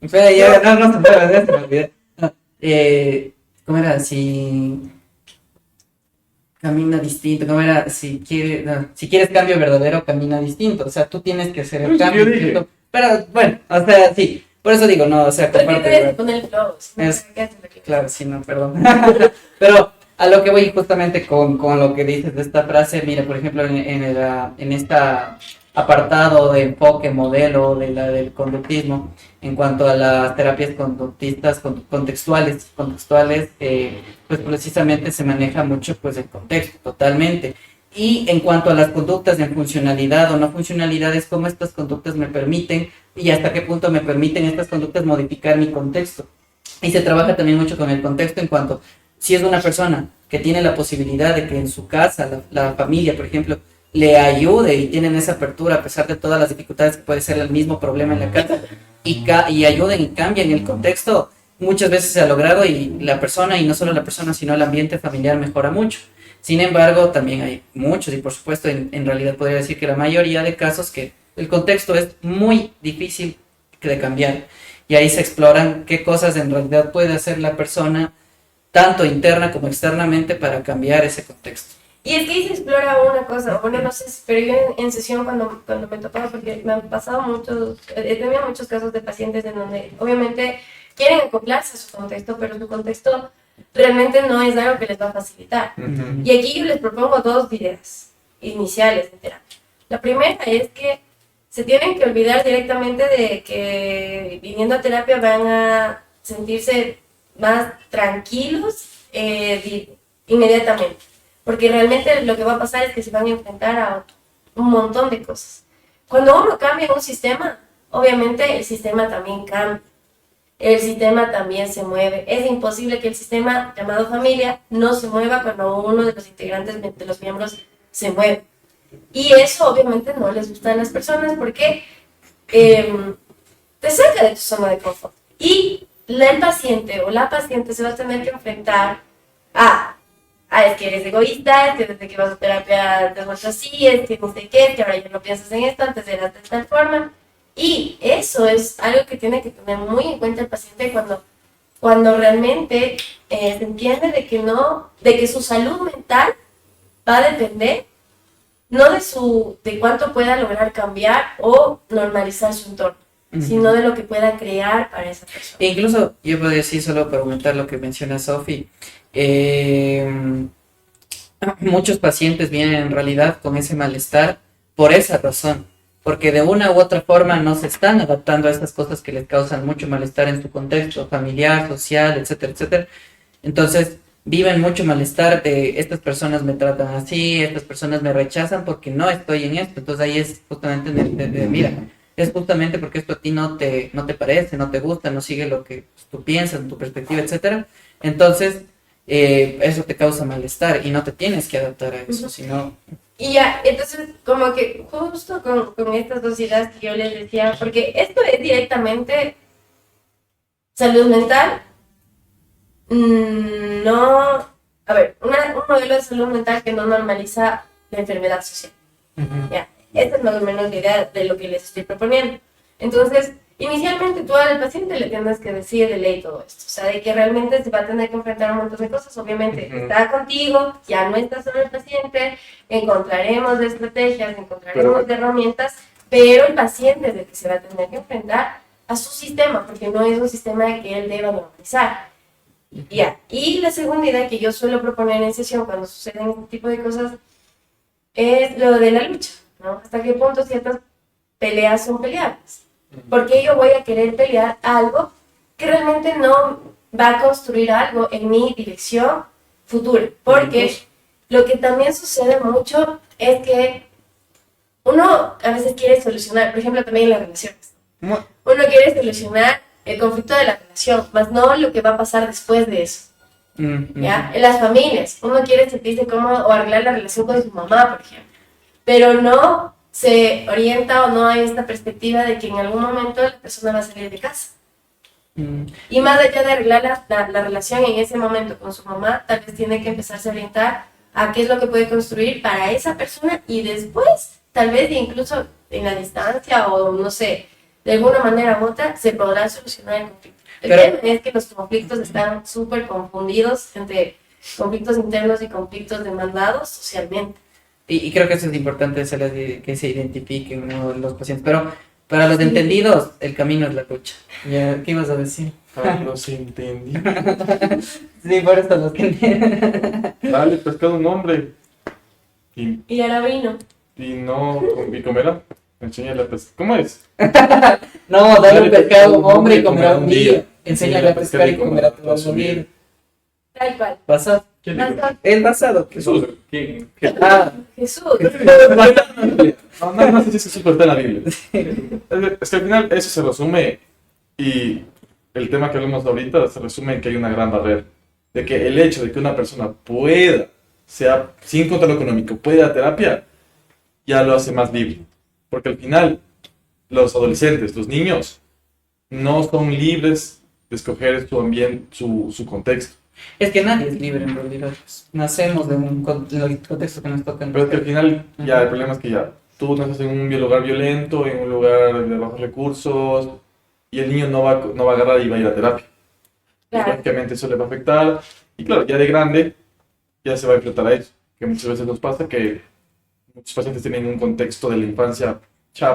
espera, ya, no se puede, ya se me olvidó. No, ¿cómo era? Si camina distinto, ¿cómo era? Si quieres cambio verdadero, camina distinto, o sea, tú tienes que hacer el Eso cambio. yo dije. ¿Cierto? Pero bueno, o sea, sí, por eso digo, no, o sea, Pero comparte. tienes que poner el flow. Si no, Es- ¿qué haces aquí? Claro, sí, no, perdón. Pero a lo que voy justamente con lo que dices de esta frase, mira, por ejemplo, en esta apartado de enfoque, modelo del conductismo, en cuanto a las terapias conductistas contextuales, pues precisamente se maneja mucho pues el contexto, totalmente. Y en cuanto a las conductas en funcionalidad o no funcionalidad, es cómo estas conductas me permiten y hasta qué punto me permiten estas conductas modificar mi contexto. Y se trabaja también mucho con el contexto en cuanto, si es una persona que tiene la posibilidad de que en su casa, la familia, por ejemplo, le ayude y tienen esa apertura a pesar de todas las dificultades que puede ser el mismo problema en la casa, y ayuden y cambien el contexto, muchas veces se ha logrado y la persona, y no solo la persona, sino el ambiente familiar mejora mucho. Sin embargo, también hay muchos, y por supuesto, en realidad podría decir que la mayoría de casos que el contexto es muy difícil de cambiar. Y ahí se exploran qué cosas en realidad puede hacer la persona, tanto interna como externamente, para cambiar ese contexto. Y es que ahí se explora una cosa, bueno, no sé, pero yo en sesión cuando me tocaba, porque me han pasado he tenido muchos casos de pacientes en donde obviamente quieren acoplarse a su contexto, pero su contexto realmente no es algo que les va a facilitar. Y aquí yo les propongo dos ideas iniciales de terapia. La primera es que se tienen que olvidar directamente de que viniendo a terapia van a sentirse más tranquilos inmediatamente. Porque realmente lo que va a pasar es que se van a enfrentar a un montón de cosas. Cuando uno cambia un sistema, obviamente el sistema también cambia. El sistema también se mueve. Es imposible que el sistema llamado familia no se mueva cuando uno de los integrantes, de los miembros, se mueve. Y eso obviamente no les gusta a las personas porque te saca de tu zona de confort. Y el paciente o la paciente se va a tener que enfrentar a es que eres egoísta, es que desde que vas a terapia te has vuelto así, es que no sé qué, es que ahora ya no piensas en esto, antes eras de tal forma. Y eso es algo que tiene que tener muy en cuenta el paciente cuando realmente se entiende de que su salud mental va a depender no de cuánto pueda lograr cambiar o normalizar su entorno, sino de lo que pueda crear para esa persona. E incluso yo puedo decir, solo para aumentar lo que menciona Sofi, muchos pacientes vienen en realidad con ese malestar por esa razón, porque de una u otra forma no se están adaptando a estas cosas que les causan mucho malestar en su contexto familiar, social, etcétera, etcétera. Entonces viven mucho malestar de estas personas me tratan así, estas personas me rechazan porque no estoy en esto. Entonces ahí es justamente mira, es justamente porque esto a ti no te parece, no te gusta, no sigue lo que tú piensas, tu perspectiva, etcétera. Entonces eso te causa malestar y no te tienes que adaptar a eso, sino... Y ya, entonces como que justo con estas dos ideas que yo les decía, porque esto es directamente salud mental, no, a ver, un modelo de salud mental que no normaliza la enfermedad social. Ya, esta es más o menos la idea de lo que les estoy proponiendo. Entonces, inicialmente tú al paciente le tienes que decir de ley todo esto, o sea, de que realmente se va a tener que enfrentar a un montón de cosas, obviamente está contigo, ya no está solo el paciente, encontraremos de estrategias, encontraremos de herramientas, pero el paciente es el que se va a tener que enfrentar a su sistema, porque no es un sistema que él deba normalizar. Ya. Y la segunda idea que yo suelo proponer en sesión cuando suceden este tipo de cosas es lo de la lucha, ¿no? Hasta qué punto ciertas peleas son peleables. Porque yo voy a querer pelear algo que realmente no va a construir algo en mi dirección futura. Porque lo que también sucede mucho es que uno a veces quiere solucionar, por ejemplo, también en las relaciones. Mu- Uno quiere solucionar el conflicto de la relación, más no lo que va a pasar después de eso. ¿Ya? En las familias, uno quiere sentirse cómodo o arreglar la relación con su mamá, por ejemplo, pero no se orienta o no hay esta perspectiva de que en algún momento la persona va a salir de casa. Y más allá de arreglar la relación en ese momento con su mamá, tal vez tiene que empezarse a orientar a qué es lo que puede construir para esa persona y después, tal vez incluso en la distancia o no sé, de alguna manera u otra, se podrá solucionar el conflicto. El Pero- tema es que los conflictos están súper confundidos entre conflictos internos y conflictos demandados socialmente. Y creo que eso es importante, que se identifiquen, ¿no?, los pacientes. Pero para los entendidos, el camino es la lucha. Ya, ¿qué ibas a decir? Ah, los entendí. Sí, por eso los que... Dale, pescado un hombre. Y ahora vino. Y no, ¿y comerá? Enséñale a pescar. ¿Cómo es? No, dale un pescado a un hombre y comerá comerá un día. Enséñale a pescar y comerá toda su vida. Tal cual. ¿Basado? ¿Quién dijo? El basado. Jesús. ¿Quién? Ah, Jesús. No sé si Jesús está en la Biblia. Es que al final eso se resume, y el tema que hablamos ahorita se resume en que hay una gran barrera. De que el hecho de que una persona pueda, sea sin control económico, pueda ir a terapia, ya lo hace más libre. Porque al final, los adolescentes, los niños, no son libres de escoger su ambiente, su contexto. es que nadie es libre en realidad. Nacemos de un contexto que nos toca. Pero es que al final, ya el problema es que ya tú naces en un lugar violento, en un lugar de bajos recursos, y el niño no va a agarrar y va a ir a terapia. Y Claro. prácticamente eso le va a afectar. Y claro, ya de grande, ya se va a enfrentar a eso. Que muchas veces nos pasa que muchos pacientes tienen un contexto de la infancia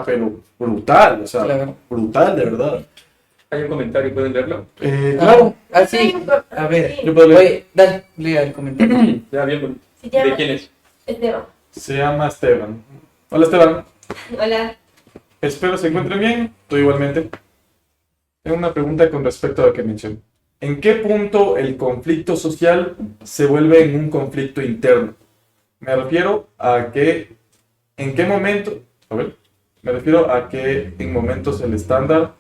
pero brutal, o sea, Claro. brutal de verdad. Hay un comentario, ¿pueden leerlo? Claro, Ah, sí. A ver. Sí, yo puedo leer. Oye, dale, lea el comentario. Ya, bien. se ¿De llama quién es? Esteban. Se llama Esteban. Hola Esteban, Hola. espero se encuentren bien, tú igualmente. Tengo una pregunta con respecto a lo que mencioné. ¿En qué punto el conflicto social se vuelve en un conflicto interno? Me refiero a que, ¿en qué momento? A ver, me refiero a que en momentos el estándar.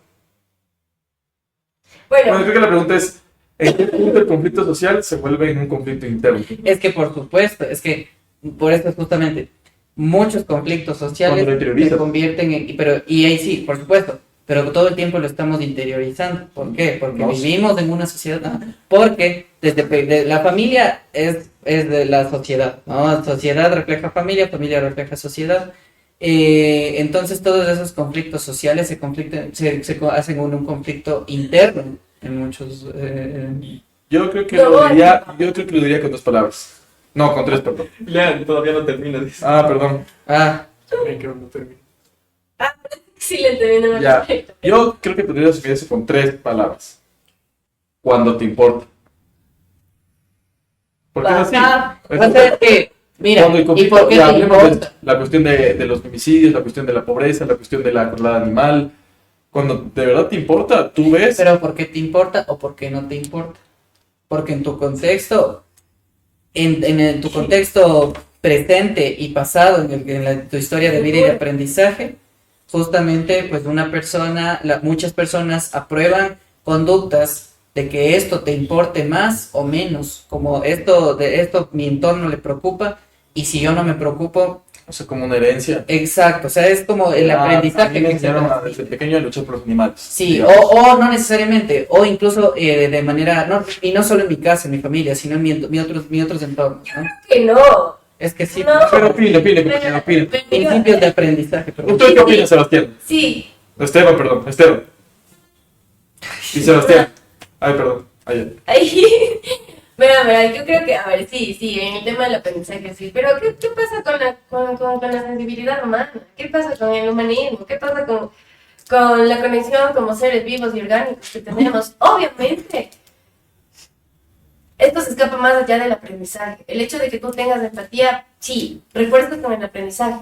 Bueno, Bueno, creo que la pregunta es, ¿en qué punto el conflicto social se vuelve en un conflicto interno? Es que por supuesto, es que por eso es justamente muchos conflictos sociales Cuando lo interiorizas. se convierten en, y ahí sí, por supuesto, pero todo el tiempo lo estamos interiorizando. ¿Por qué? Porque No. vivimos en una sociedad, porque la familia es de la sociedad, ¿no? Sociedad refleja familia, familia refleja sociedad. Entonces todos esos conflictos sociales se hacen un conflicto interno en muchos... Yo creo que No, yo creo que lo diría con dos palabras. No, con tres, perdón. Lean, todavía no termina. Dice. Ah, perdón. ah, También creo que no termino. sí le entendí. No Ya. Yo creo que podría resumirse con tres palabras. Cuando te importa. Porque es así. o sea, es que, mira, Cuando el ¿y conflicto, por qué ya te hablemos de importa? la cuestión de los homicidios, la cuestión de la pobreza, la cuestión de la crueldad animal. Cuando de verdad te importa, tú ves. Pero ¿por qué te importa o por qué no te importa? Porque en tu contexto, tu contexto presente y pasado, tu historia de vida y de aprendizaje, justamente pues muchas personas aprueban conductas de que esto te importe más o menos, como esto mi entorno le preocupa, y si yo no me preocupo, O sea, como una herencia. exacto, o sea, es como el A aprendizaje mí me que se enseñaron transmite. desde pequeño a luchar por los animales. Sí, digamos. o no necesariamente, o incluso de manera, y no solo en mi casa, en mi familia, sino en mi otros entornos, ¿no? Que no. Es que sí, No. Pero opine, compañero, opine. principios de aprendizaje, pero ¿Usted qué opina, Sebastián? Sí, Esteban, perdón, Esteban. Y Sebastián. Ay, perdón. Ay, ahí. Verá, yo creo que, a ver, sí, en el tema del aprendizaje sí, pero ¿qué pasa con la sensibilidad humana? ¿Qué pasa con el humanismo? ¿Qué pasa con la conexión como seres vivos y orgánicos que tenemos? Obviamente, esto se escapa más allá del aprendizaje. El hecho de que tú tengas empatía, sí, refuerzas con el aprendizaje,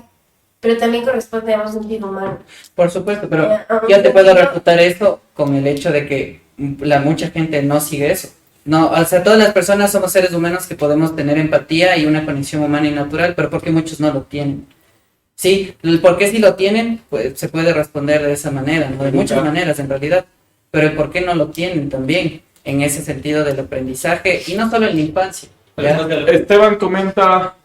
pero también corresponde a un sentido humano. por supuesto, pero A un yo te puedo sentido- refutar eso con el hecho de que mucha gente no sigue eso. No, o sea, todas las personas somos seres humanos que podemos tener empatía y una conexión humana y natural, pero ¿por qué muchos no lo tienen? Sí, el por qué si lo tienen, pues se puede responder de esa manera, ¿no? De muchas maneras en realidad, pero el por qué no lo tienen también, en ese sentido del aprendizaje, y no solo en la infancia. ¿Ya? Esteban comenta,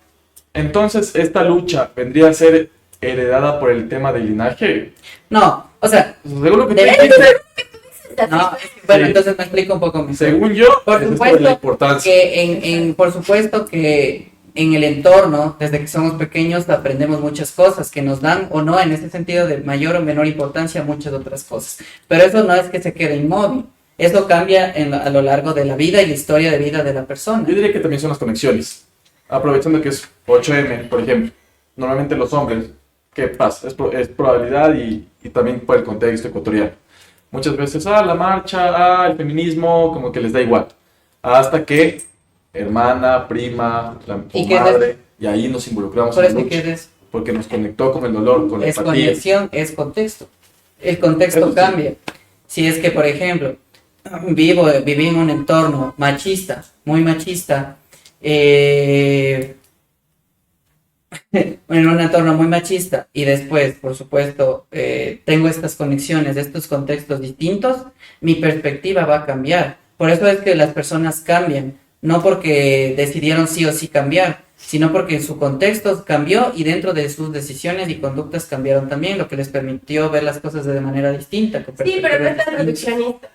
entonces esta lucha vendría a ser heredada por el tema del linaje. No, o sea, Seguro que debe- no, bueno, Sí. entonces me explico un poco mejor. según yo, Por es esto de la supuesto importancia. que por supuesto que en el entorno, desde que somos pequeños, aprendemos muchas cosas que nos dan o no, en ese sentido de mayor o menor importancia, muchas otras cosas. Pero eso no es que se quede inmóvil. Eso cambia a lo largo de la vida y la historia de vida de la persona. Yo diría que también son las conexiones. Aprovechando que es 8M, por ejemplo. Normalmente los hombres, ¿qué pasa? Es probabilidad y también por el contexto ecuatoriano. Muchas veces, la marcha, el feminismo, como que les da igual. Hasta que hermana, prima, ¿Y qué madre, y ahí nos involucramos Por en eso la que lucha. es Porque nos conectó con el dolor, con la empatía. conexión, es contexto. El contexto Eso sí. cambia. Si es que, por ejemplo, viví en un entorno machista, muy machista, en un entorno muy machista, y después, por supuesto, tengo estas conexiones, estos contextos distintos, mi perspectiva va a cambiar. Por eso es que las personas cambian, no porque decidieron sí o sí cambiar, sino porque su contexto cambió y dentro de sus decisiones y conductas cambiaron también, lo que les permitió ver las cosas de manera distinta. con Sí, pero no es tan perspectivas distintas. reduccionista.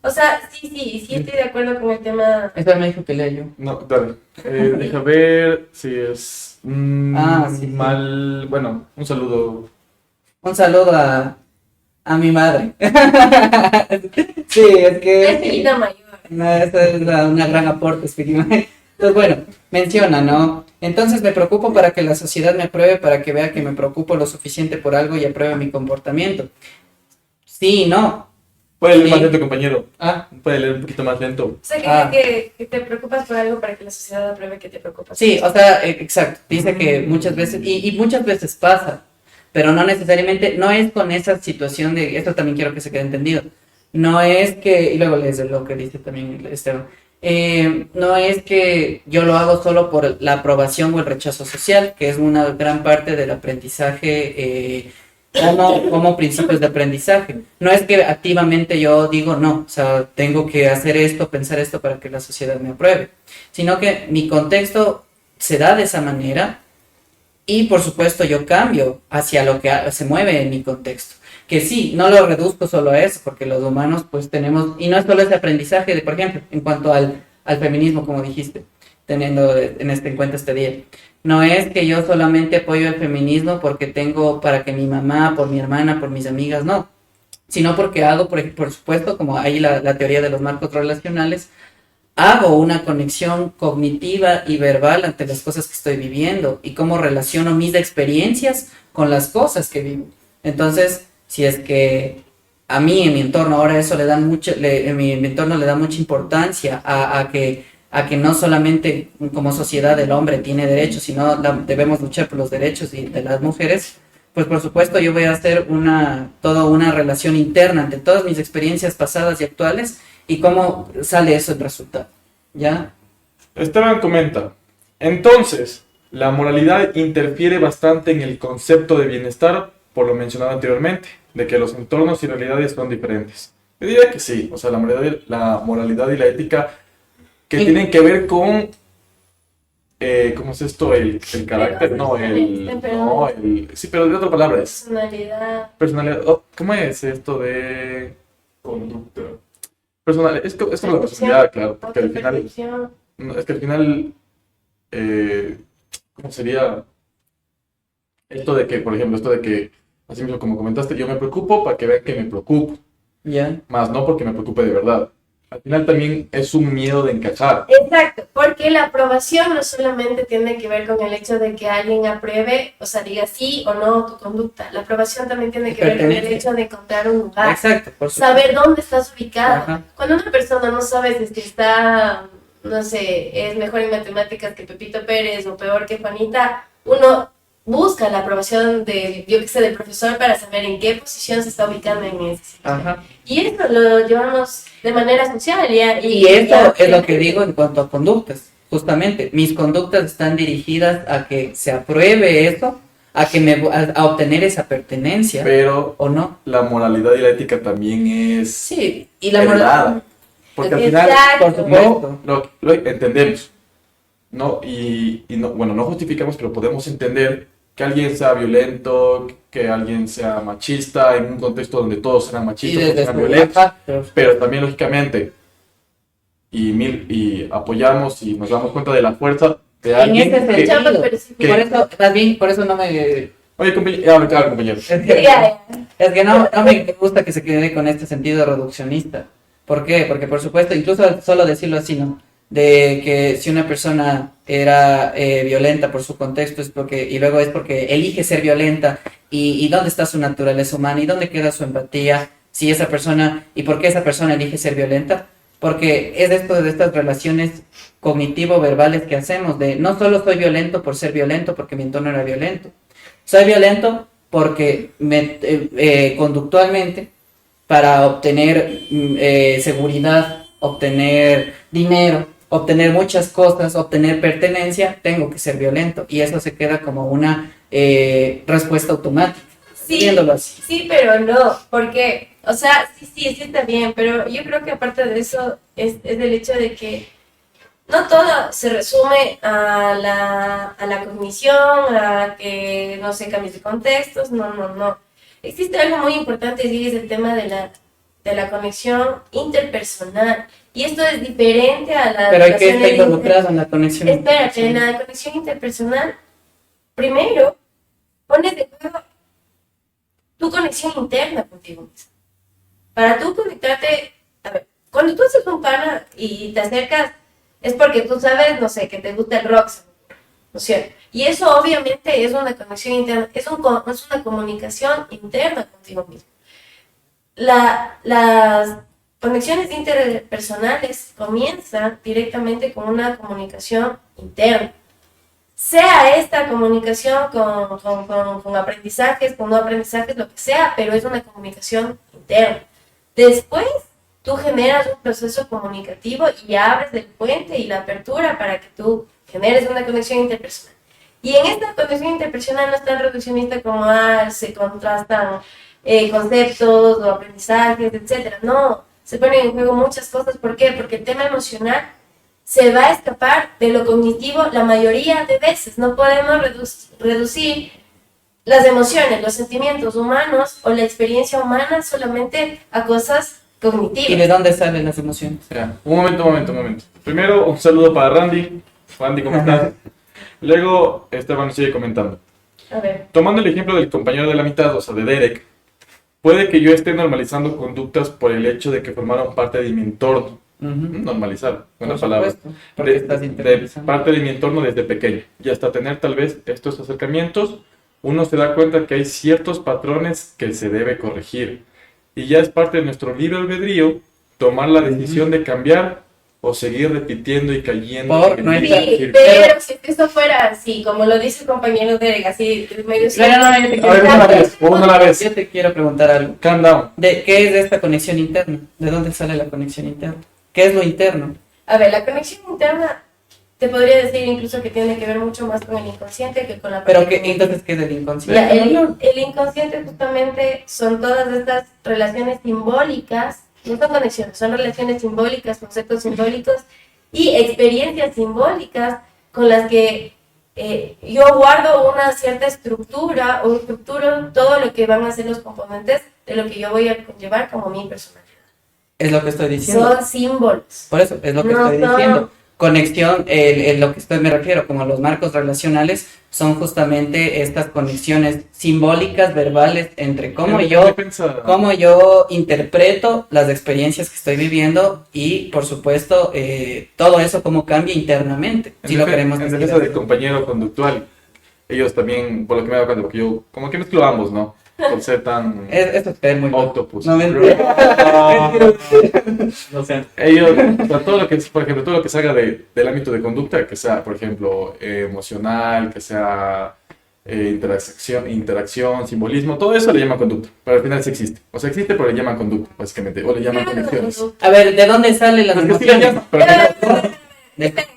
O sea, sí estoy de acuerdo con el tema. Esta me dijo que lea yo. No, dale. Deja ver si es Sí. mal. Bueno, un saludo. Un saludo a mi madre. Sí, es Es que... hijita mayor. No, esa es una gran aporte espiritual. Entonces, bueno, menciona, ¿no? Entonces me preocupo para que la sociedad me apruebe, para que vea que me preocupo lo suficiente por algo y apruebe mi comportamiento. Sí, no. Puede leer Sí. más lento, compañero. Ah, Puede leer un poquito más lento. O sea, Ah. que te preocupas por algo para que la sociedad apruebe que te preocupas. sí, o sea, exacto. Dice que muchas veces, y muchas veces pasa, pero no necesariamente, no es con esa situación de, esto también quiero que se quede entendido, no es que, y luego lees lo que dice también Esteban, no es que yo lo hago solo por la aprobación o el rechazo social, que es una gran parte del aprendizaje, como principios de aprendizaje. No es que activamente yo digo no, o sea, tengo que hacer esto, pensar esto para que la sociedad me apruebe, sino que mi contexto se da de esa manera y por supuesto yo cambio hacia lo que se mueve en mi contexto. Que sí, no lo reduzco solo a eso, porque los humanos pues tenemos, y no es solo ese aprendizaje de, por ejemplo, en cuanto al feminismo, como dijiste, teniendo en cuenta este día. No es que yo solamente apoyo el feminismo porque tengo para que mi mamá, por mi hermana, por mis amigas, no. Sino porque hago, por supuesto, como hay la teoría de los marcos relacionales, hago una conexión cognitiva y verbal ante las cosas que estoy viviendo y cómo relaciono mis experiencias con las cosas que vivo. Entonces, si es que a mí en mi entorno ahora eso le dan en mi entorno le da mucha importancia a que no solamente como sociedad el hombre tiene derechos, sino debemos luchar por los derechos de las mujeres, pues por supuesto yo voy a hacer toda una relación interna entre todas mis experiencias pasadas y actuales y cómo sale eso el resultado, ¿ya? Esteban comenta, entonces, la moralidad interfiere bastante en el concepto de bienestar, por lo mencionado anteriormente, de que los entornos y realidades son diferentes. Yo diría que sí, o sea, la moralidad y la ética que tienen que ver con, ¿cómo es esto? El carácter, sí, pero de otra palabra es Personalidad. ¿Cómo es esto de conducta? Es como la personalidad, claro, porque al final, Percepción. no, es que al final, ¿cómo sería esto de que, por ejemplo, así mismo como comentaste, yo me preocupo para que vean que me preocupo, ¿Ya? más no porque me preocupe de verdad. Al final también es un miedo de encajar. Exacto, porque la aprobación no solamente tiene que ver con el hecho de que alguien apruebe, o sea, diga sí o no tu conducta. La aprobación también tiene que ver con el Pertenencia. hecho de encontrar un lugar, Exacto, por supuesto. saber dónde estás ubicado. Ajá. Cuando una persona no sabe si es que está, no sé, es mejor en matemáticas que Pepito Pérez o peor que Juanita, uno busca la aprobación de, yo que sé, del profesor para saber en qué posición se está ubicando en ese sistema. Ajá. Y eso lo llevamos de manera social. Y eso es lo que digo en cuanto a conductas. Justamente, mis conductas están dirigidas a que se apruebe eso, a obtener esa pertenencia, Pero ¿o no? la moralidad y la ética también es Sí, y la heredada. moral, Porque al final Exacto. por supuesto. no lo entendemos. No, y no, bueno, no justificamos, pero podemos entender que alguien sea violento, que alguien sea machista, en un contexto donde todos serán Y machistas, desde todos serán su violentos, ajá, pero también lógicamente, y apoyamos y nos damos cuenta de la fuerza de en alguien ese que... sentido, pero sí, que- por eso, también, por eso no me... Oye, compañero, habla, compañero. Es que no me gusta que se quede con este sentido reduccionista. ¿Por qué? Porque por supuesto, incluso solo decirlo así, ¿no? De que si una persona era violenta por su contexto es porque, y luego es porque elige ser violenta, y dónde está su naturaleza humana, y dónde queda su empatía, si esa persona, y por qué esa persona elige ser violenta, porque es de estas relaciones cognitivo-verbales que hacemos, de no solo soy violento por ser violento, porque mi entorno era violento, soy violento porque conductualmente, para obtener seguridad, obtener dinero, obtener muchas cosas, obtener pertenencia, tengo que ser violento. Y eso se queda como una respuesta automática. Sí, Viéndolo así. sí, pero no, porque, o sea, sí está bien, pero yo creo que aparte de eso es el hecho de que no todo se resume a la cognición, a que no se cambies de contextos, no. Existe algo muy importante y es el tema de la conexión interpersonal. Y esto es diferente a la Pero hay que estar involucrado en la conexión. Espérate, en la conexión interpersonal, primero pones de juego tu conexión interna contigo mismo. Para tú conectarte, a ver, cuando tú haces un pana y te acercas, es porque tú sabes, no sé, que te gusta el rock, ¿no es cierto? Y eso obviamente es una conexión interna, es una comunicación interna contigo mismo. Las conexiones interpersonales comienzan directamente con una comunicación interna. Sea esta comunicación con aprendizajes, con no aprendizajes, lo que sea, pero es una comunicación interna. Después, tú generas un proceso comunicativo y abres el puente y la apertura para que tú generes una conexión interpersonal. Y en esta conexión interpersonal no es tan reduccionista como se contrastan conceptos o aprendizajes, etc. No, se ponen en juego muchas cosas. ¿Por qué? Porque el tema emocional se va a escapar de lo cognitivo la mayoría de veces. No podemos reducir las emociones, los sentimientos humanos o la experiencia humana solamente a cosas cognitivas. ¿Y de dónde salen las emociones? Ya, un momento. Primero, un saludo para Randy. Randy, ¿cómo estás? Luego, Esteban nos sigue comentando. A ver. Tomando el ejemplo del compañero de la mitad, o sea, de Derek, puede que yo esté normalizando conductas por el hecho de que formaron parte de mi entorno. Normalizar, buena Por palabra. supuesto, porque estás De internalizando. parte de mi entorno desde pequeño. Y hasta tener tal vez estos acercamientos, uno se da cuenta que hay ciertos patrones que se debe corregir. Y ya es parte de nuestro libre albedrío tomar la decisión de cambiar o seguir repitiendo y cayendo. Por en no el estar- Sí, círculo. pero si esto fuera así, como lo dice el compañero Derek, así, medio No, yo te A ver, una a la vez. Yo te quiero preguntar algo. Calm down. ¿Qué es esta conexión interna? ¿De dónde sale la conexión interna? ¿Qué es lo interno? A ver, la conexión interna, te podría decir incluso que tiene que ver mucho más con el inconsciente que con la Pero parte que entonces ¿qué es el inconsciente? el inconsciente justamente son todas estas relaciones simbólicas, no son conexiones, son relaciones simbólicas, conceptos simbólicos y experiencias simbólicas con las que yo guardo una cierta estructura o estructuro todo lo que van a ser los componentes de lo que yo voy a llevar como mi personalidad. Es lo que estoy diciendo. Son símbolos. Por eso, es lo que No estoy son- diciendo. Conexión, lo que me refiero, como los marcos relacionales, son justamente estas conexiones simbólicas, verbales, entre cómo yo interpreto las experiencias que estoy viviendo y, por supuesto, todo eso cómo cambia internamente, si lo queremos En decir defensa así. del compañero conductual, ellos también, por lo que me he dado cuenta, porque yo como que mezclo ambos, ¿no? Por ser tan Esto es muy bueno. octopus. No, mentira. No sé. Ellos, o sea, todo lo que, por ejemplo, todo lo que salga del ámbito de conducta, que sea, por ejemplo, emocional, que sea interacción, simbolismo, todo eso le llaman conducta, pero al final sí existe. O sea, existe, pero le llaman conducta, básicamente, o le llaman conexiones. A ver, ¿de dónde salen las Es que sí le emociones? llaman, pero al final- Espera.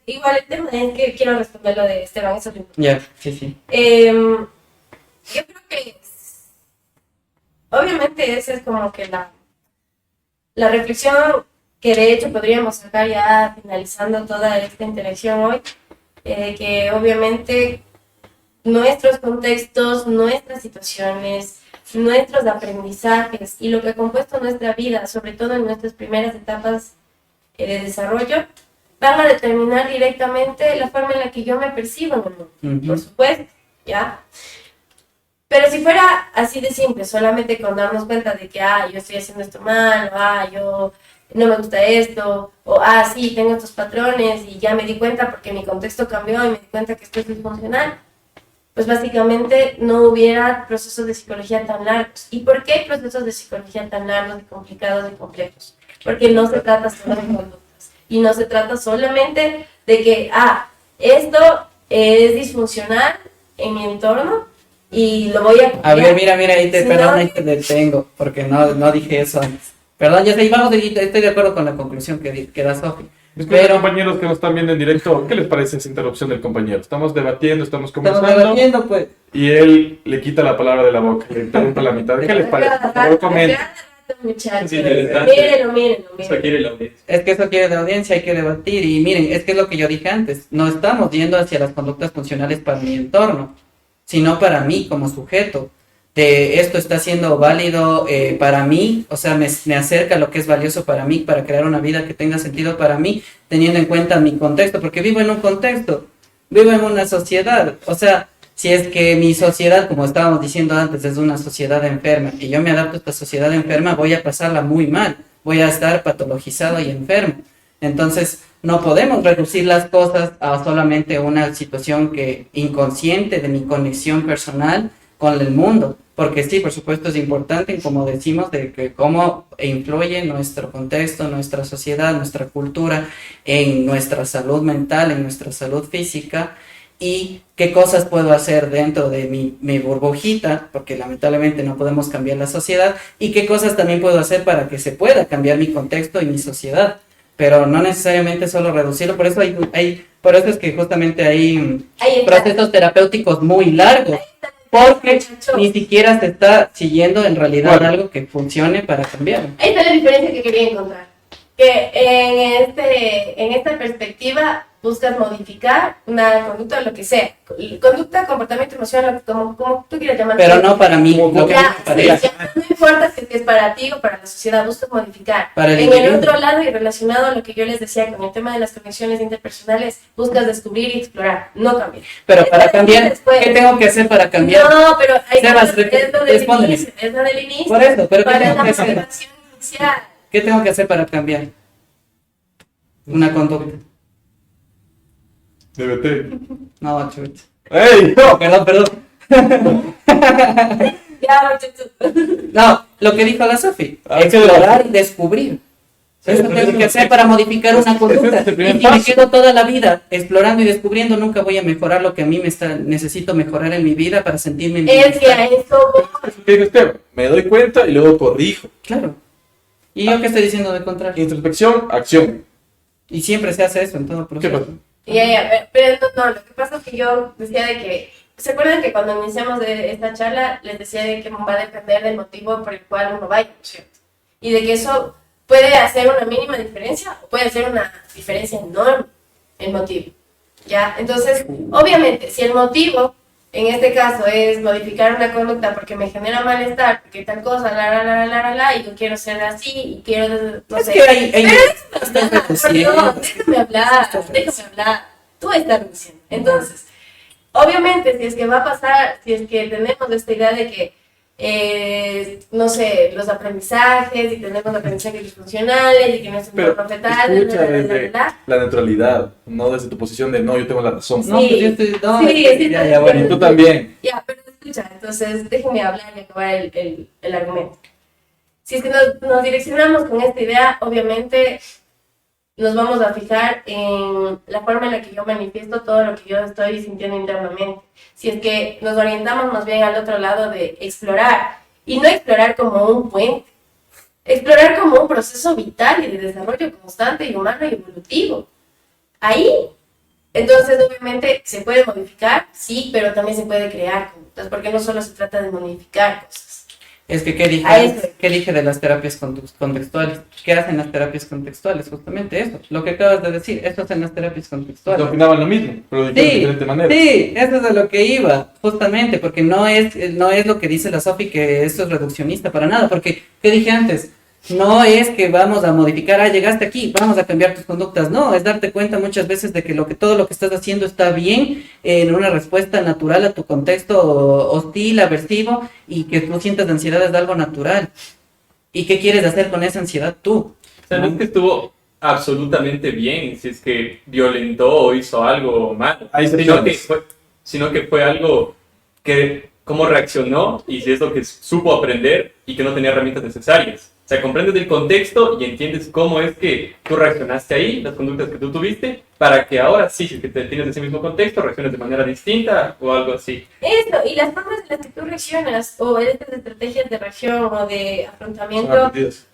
Igual el tema es que quiero responder lo de Esteban, eso es lo importante. Ya, sí, sí. Yo creo que obviamente esa es como que la reflexión que de hecho podríamos sacar ya finalizando toda esta interacción hoy, que obviamente nuestros contextos, nuestras situaciones, nuestros aprendizajes y lo que ha compuesto nuestra vida, sobre todo en nuestras primeras etapas de desarrollo, van a determinar directamente la forma en la que yo me percibo en el mundo, por supuesto, ¿ya? Pero si fuera así de simple, solamente con darnos cuenta de que, yo estoy haciendo esto mal, o yo no me gusta esto, o sí, tengo estos patrones y ya me di cuenta porque mi contexto cambió y me di cuenta que esto es disfuncional, pues básicamente no hubiera procesos de psicología tan largos. ¿Y por qué hay procesos de psicología tan largos, y complicados y complejos? Porque no se trata solo de conductas y no se trata solamente de que, esto es disfuncional en mi entorno y lo voy a cambiar. A ver, mira, ahí te, Si perdón, no- ahí te detengo, porque no dije eso antes. Perdón, ya sé, estoy de acuerdo con la conclusión que da Sofi. Es que los compañeros que nos están viendo en directo, ¿qué les parece esa interrupción del compañero? Estamos debatiendo, estamos Estamos conversando debatiendo, pues. y él le quita la palabra de la boca, le interrumpe la mitad. ¿Qué les parece? Por favor, comenten. Muchachos, Sí, interesante. mírenlo. Eso quiere la audiencia. Es que eso quiere la audiencia, hay que debatir. Y miren, es que es lo que yo dije antes. No estamos yendo hacia las conductas funcionales para mi entorno, sino para mí como sujeto. De esto está siendo válido para mí, o sea, me acerca a lo que es valioso para mí, para crear una vida que tenga sentido para mí, teniendo en cuenta mi contexto, porque vivo en un contexto, vivo en una sociedad. O sea, si es que mi sociedad, como estábamos diciendo antes, es una sociedad enferma y yo me adapto a esta sociedad enferma, voy a pasarla muy mal, voy a estar patologizado y enfermo. Entonces, no podemos reducir las cosas a solamente una situación inconsciente de mi conexión personal con el mundo, porque sí, por supuesto es importante, como decimos, de que cómo influye nuestro contexto, nuestra sociedad, nuestra cultura, en nuestra salud mental, en nuestra salud física, y qué cosas puedo hacer dentro de mi burbujita, porque lamentablemente no podemos cambiar la sociedad, y qué cosas también puedo hacer para que se pueda cambiar mi contexto y mi sociedad, pero no necesariamente solo reducirlo. Por eso por eso es que justamente hay Ahí está. procesos terapéuticos muy largos, porque ni siquiera se está siguiendo en realidad Bueno. algo que funcione para cambiar. Ahí está la diferencia que quería encontrar. Que en esta perspectiva buscas modificar una conducta o lo que sea. Conducta, comportamiento, emoción, como tú quieras llamarlo. Pero no para mí, Como lo que Ya, me sí, parece. ya, no importa si es para ti o para la sociedad, buscas modificar. Para el En el individuo. otro lado y relacionado a lo que yo les decía con el tema de las conexiones interpersonales, buscas descubrir y explorar, no cambiar. Pero para cambiar, Después. ¿qué tengo que hacer para cambiar? No, pero Sebas, es lo del respóndeme. inicio, es lo del inicio. Por eso, pero ¿qué ¿Cuál es tengo la que hacer? motivación inicial? ¿Qué tengo que hacer para cambiar una conducta? DBT. No, chucha. ¡Ey! No. Perdón. Ya, muchachos. No, lo que dijo la Sofi, Ah, explorar y descubrir. Eso tengo que hacer para modificar una conducta. Ese es el Y primer si me paso. quedo toda la vida explorando y descubriendo, nunca voy a mejorar lo que a mí necesito mejorar en mi vida para sentirme en Es que a bienestar. eso voy. ¿Qué dijo Esteban? Me doy cuenta y luego corrijo. Claro. ¿Y yo qué estoy diciendo de contrario? Introspección, acción. Y siempre se hace eso en todo ¿Qué proceso. pasa? Pero no, lo que pasa es que yo decía de que, ¿se acuerdan que cuando iniciamos esta charla les decía de que va a depender del motivo por el cual uno vaya, ¿no es cierto? Y de que eso puede hacer una mínima diferencia o puede hacer una diferencia enorme el motivo, ¿ya? Entonces, obviamente, si el motivo en este caso es modificar una conducta porque me genera malestar, porque tal cosa, y yo quiero ser así, y quiero, no Es sé. que hay Perdón, déjame hablar. Tú estás diciendo. Entonces, obviamente, si es que va a pasar, si es que tenemos esta idea de que, no sé, los aprendizajes, y tenemos aprendizajes disfuncionales, y que no es un Pero profetal, escucha desde la neutralidad, no desde tu posición de no, yo tengo la razón. No, pues yo estoy. No, Sí, sí, ya, bueno. Y tú también. Ya, pero escucha, entonces déjenme hablar y acabar el argumento. Si es que nos direccionamos con esta idea, obviamente nos vamos a fijar en la forma en la que yo manifiesto todo lo que yo estoy sintiendo internamente. Si es que nos orientamos más bien al otro lado de explorar, y no explorar como un puente, explorar como un proceso vital y de desarrollo constante y humano y evolutivo. Ahí, entonces obviamente se puede modificar, sí, pero también se puede crear conductas, porque no solo se trata de modificar cosas. Es que, A eso. ¿qué dije de las terapias contextuales? ¿Qué hacen las terapias contextuales? Justamente eso, lo que acabas de decir, eso hacen las terapias contextuales. Opinaban lo mismo, pero de diferente manera. Sí, eso es a lo que iba, justamente, porque no es lo que dice la Sofi, que esto es reduccionista para nada, porque, ¿qué dije antes? No es que vamos a modificar, llegaste aquí, vamos a cambiar tus conductas, no, es darte cuenta muchas veces de que todo lo que estás haciendo está bien, en una respuesta natural a tu contexto hostil, aversivo, y que tú sientas ansiedad es algo natural. ¿Y qué quieres hacer con esa ansiedad tú? O sea, no es que estuvo absolutamente bien si es que violentó o hizo algo mal, Hay excepciones. sino que fue algo que, cómo reaccionó y si es lo que supo aprender y que no tenía herramientas necesarias. O sea, comprendes el contexto y entiendes cómo es que tú reaccionaste ahí, las conductas que tú tuviste, para que ahora sí, si es que te tienes ese mismo contexto, reacciones de manera distinta o algo así. Eso, y las formas en las que tú reaccionas, o estas estrategias de reacción o de Son afrontamiento, aprendidas.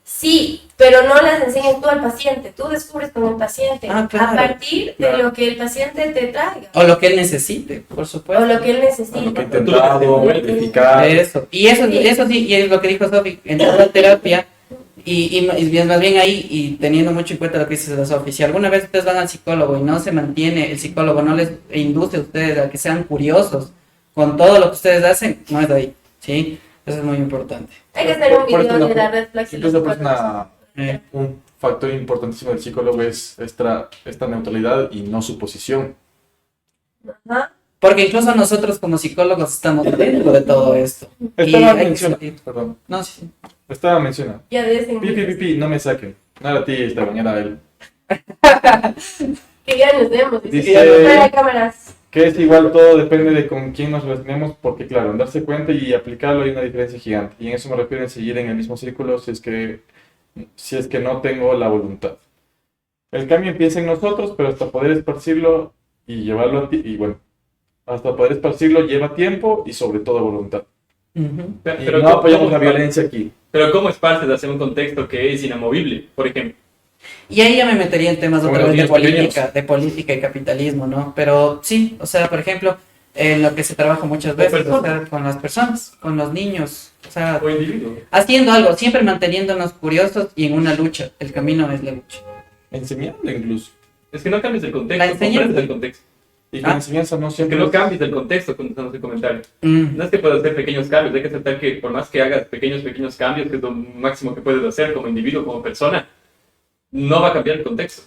sí, pero no las enseñas tú al paciente, tú descubres con el paciente, Ah, claro, a partir claro. de lo que el paciente te traiga, O lo que él necesite, por o supuesto. lo que él Lo que he necesita. intentado, verificar. Eso, eso sí, y es lo que dijo Sofi, en toda terapia, y más bien ahí, y teniendo mucho en cuenta lo que dice la Sofi, si alguna vez ustedes van al psicólogo y no se mantiene, el psicólogo no les induce a ustedes a que sean curiosos con todo lo que ustedes hacen, no es de ahí, ¿sí? Eso es muy importante. Hay que hacer un Por eso video una- de la red flag. Incluso pues Eh, un factor importantísimo del psicólogo es esta neutralidad y no su posición. Ajá. Porque incluso nosotros como psicólogos estamos dentro de todo esto. Y Estaba hay que mencionando, sentir- perdón, No, sí. estaba mencionando. Ya de ese Pi, no me saquen. No era a ti, Esteban, era a él. que ya nos vemos. Dice- Fuera de cámaras. Que es igual, todo depende de con quién nos relacionemos, porque claro, en darse cuenta y aplicarlo hay una diferencia gigante. Y en eso me refiero en seguir en el mismo círculo si es que no tengo la voluntad. El cambio empieza en nosotros, pero hasta poder esparcirlo y llevarlo a ti, y bueno, hasta poder esparcirlo lleva tiempo y sobre todo voluntad. Ujú. Y no apoyamos la violencia aquí. Pero ¿cómo esparces hacia un contexto que es inamovible, por ejemplo? Y ahí ya me metería en temas Como otra los vez niños de política y capitalismo, ¿no? Pero sí, o sea, por ejemplo, en lo que se trabaja muchas veces, o sea, con las personas, con los niños, o sea, O individuo. haciendo algo, siempre manteniéndonos curiosos y en una lucha. El camino es la lucha. Enseñando incluso. Es que no cambies el La contexto, enseñanza. comprendes el contexto. Y con Ah. enseñanza no Es que siempre no es- cambies el contexto cuando estamos en comentario. Mm. No es que puedas hacer pequeños cambios, hay que aceptar que por más que hagas pequeños cambios, que es lo máximo que puedes hacer como individuo, como persona, no va a cambiar el contexto.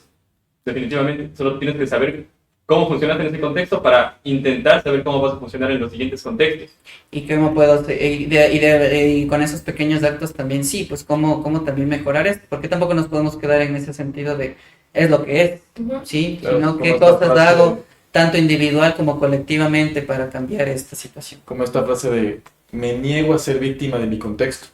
Definitivamente, solo tienes que saber cómo funcionas en ese contexto para intentar saber cómo vas a funcionar en los siguientes contextos. Y cómo puedo, y con esos pequeños actos también, sí, pues cómo también mejorar esto, porque tampoco nos podemos quedar en ese sentido de es lo que es, Ujú. ¿sí? Claro, Sino como qué esta cosas frase hago, tanto individual como colectivamente, para cambiar esta situación. como esta frase de me niego a ser víctima de mi contexto.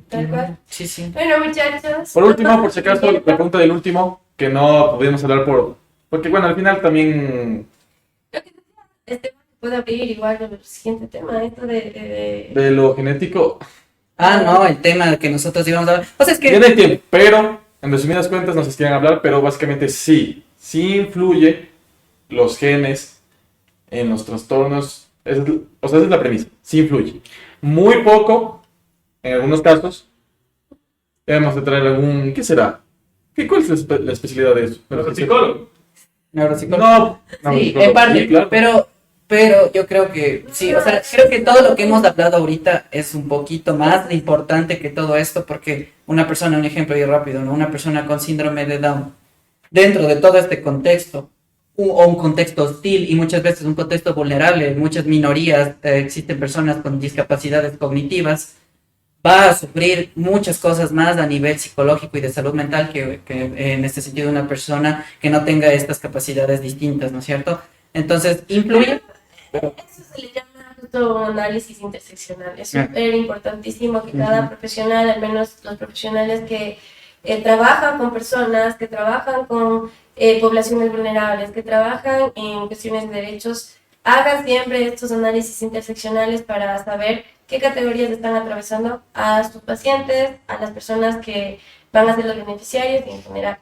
Tal cual. Sí, sí. Bueno, muchachos. Por último, por si acaso, la pregunta del último, que no pudimos hablar porque bueno, al final también Este puede abrir igual el siguiente tema, esto de lo genético, Ah, no, el tema que nosotros íbamos a hablar. O sea, es que ya no hay tiempo, pero en resumidas cuentas nos quieren hablar, pero básicamente sí influye los genes en los trastornos, o sea, esa es la premisa, sí influye. Muy poco, en algunos casos, debemos de traer ¿qué será? ¿Cuál es la especialidad de eso? Pero psicólogo. neuropsicólogo. No, Sí, psicólogo, en parte, sí, claro. pero yo creo que sí, o sea, creo que todo lo que hemos hablado ahorita es un poquito más importante que todo esto, porque una persona, un ejemplo y rápido, ¿no? Una persona con síndrome de Down, dentro de todo este contexto, o un contexto hostil y muchas veces un contexto vulnerable, en muchas minorías existen personas con discapacidades cognitivas, va a sufrir muchas cosas más a nivel psicológico y de salud mental que en este sentido una persona que no tenga estas capacidades distintas, ¿no es cierto? Entonces, influye. Eso se le llama justo un análisis interseccional. Es súper importantísimo que cada profesional, al menos los profesionales que trabaja con personas, que trabajan con poblaciones vulnerables, que trabajan en cuestiones de derechos, hagan siempre estos análisis interseccionales para saber qué categorías están atravesando a sus pacientes, a las personas que van a ser los beneficiarios y en general.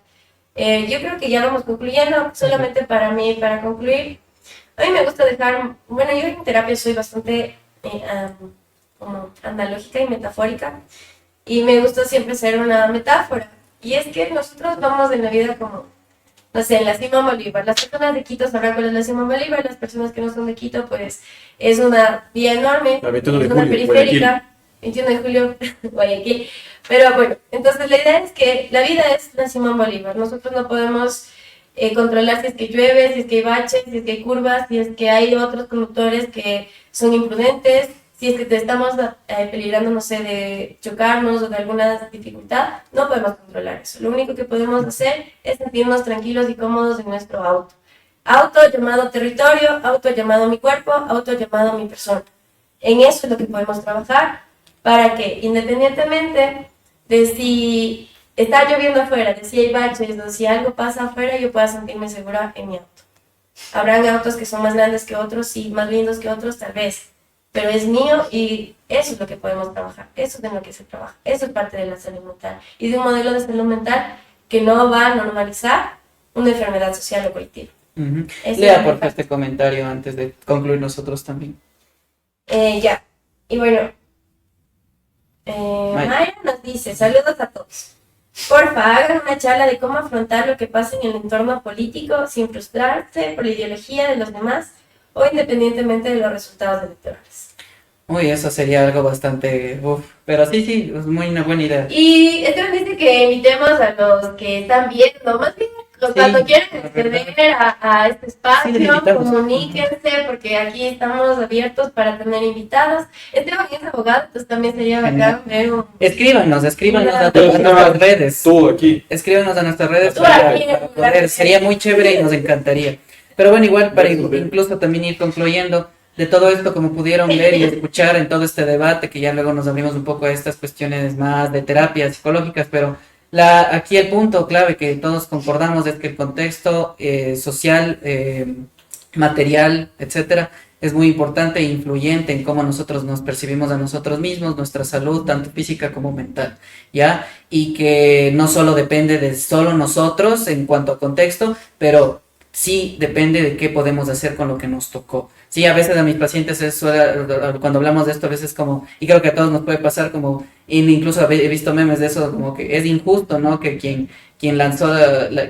Yo creo que ya vamos concluyendo, solamente para mí, para concluir, a mí me gusta dejar, bueno, yo en terapia soy bastante como analógica y metafórica, y me gusta siempre ser una metáfora, y es que nosotros vamos en la vida como, no sé, en la Simón Bolívar, las personas de Quito sabrán cuál es la Simón Bolívar, las personas que no son de Quito, pues es una vía enorme, La 21 de es una julio, periférica, 21 de julio, Guayaquil, pero bueno, entonces la idea es que la vida es la Simón Bolívar, nosotros no podemos controlar si es que llueve, si es que hay baches, si es que hay curvas, si es que hay otros conductores que son imprudentes, si es que te estamos peligrando, no sé, de chocarnos o de alguna dificultad, no podemos controlar eso. Lo único que podemos hacer es sentirnos tranquilos y cómodos en nuestro auto. Auto llamado territorio, auto llamado mi cuerpo, auto llamado mi persona. En eso es lo que podemos trabajar para que, independientemente de si está lloviendo afuera, de si hay baches o si algo pasa afuera, yo pueda sentirme segura en mi auto. Habrán autos que son más grandes que otros y más lindos que otros, tal vez, pero es mío y eso es lo que podemos trabajar, eso es en lo que se trabaja, eso es parte de la salud mental y de un modelo de salud mental que no va a normalizar una enfermedad social o colectiva. Lea por favor este comentario antes de concluir nosotros también. Ya, y bueno, Mayra nos dice, saludos a todos. Porfa, hagan una charla de cómo afrontar lo que pasa en el entorno político sin frustrarse por la ideología de los demás o independientemente de los resultados electorales. Uy, eso sería algo bastante... pero sí, es muy una buena idea. Y Esteban dice que invitemos a los que están viendo, más bien cuando quieran acceder a este espacio, comuníquense, porque aquí estamos abiertos para tener invitados. Esteban es abogado, entonces también sería bacán ver un... Escríbanos a nuestras redes. Tú aquí. Escríbanos a nuestras redes Tú para aquí, poder, sería muy chévere y nos encantaría. Pero bueno, igual para incluso también ir concluyendo de todo esto, como pudieron ver y escuchar en todo este debate, que ya luego nos abrimos un poco a estas cuestiones más de terapias psicológicas, pero aquí el punto clave que todos concordamos es que el contexto social, material, etcétera, es muy importante e influyente en cómo nosotros nos percibimos a nosotros mismos, nuestra salud, tanto física como mental, ¿ya? Y que no solo depende de solo nosotros en cuanto a contexto, pero sí depende de qué podemos hacer con lo que nos tocó. Sí, a veces a mis pacientes cuando hablamos de esto, a veces como, y creo que a todos nos puede pasar como, incluso he visto memes de eso, como que es injusto, ¿no? Que quien lanzó,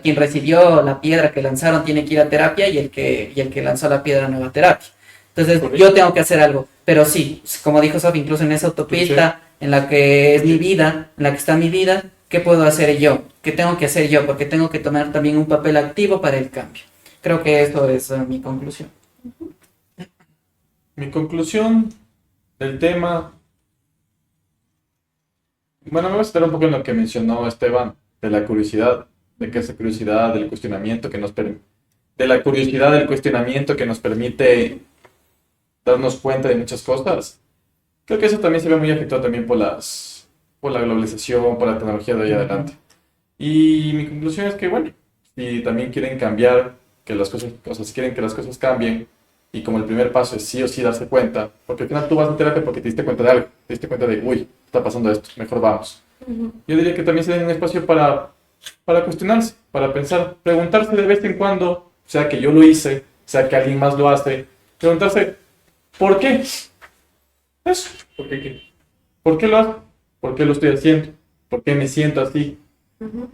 quien recibió la piedra que lanzaron tiene que ir a terapia y el que lanzó la piedra no va a terapia. Entonces yo tengo que hacer algo, pero sí, como dijo Sofi, incluso en esa autopista en la que es mi vida, en la que está mi vida, ¿qué puedo hacer yo? ¿Qué tengo que hacer yo? Porque tengo que tomar también un papel activo para el cambio. Creo que eso es mi conclusión. Mi conclusión del tema... Bueno, me voy a centrar un poco en lo que mencionó Esteban, de la curiosidad, de que esa curiosidad, del cuestionamiento que nos permite... De la curiosidad del cuestionamiento que nos permite darnos cuenta de muchas cosas. Creo que eso también se ve muy afectado también por la globalización, por la tecnología de ahí adelante. Y mi conclusión es que, bueno, si también quieren cambiar, que las cosas, o sea, si quieren que las cosas cambien, y como el primer paso es sí o sí darse cuenta, porque al final tú vas a terapia porque te diste cuenta de algo, te diste cuenta de, uy, está pasando esto, mejor vamos. Yo diría que también se den un espacio para cuestionarse, para pensar, preguntarse de vez en cuando, sea que yo lo hice, sea que alguien más lo hace, preguntarse, ¿por qué? Eso. ¿Por qué qué? ¿Por qué lo hago? ¿Por qué lo estoy haciendo? ¿Por qué me siento así?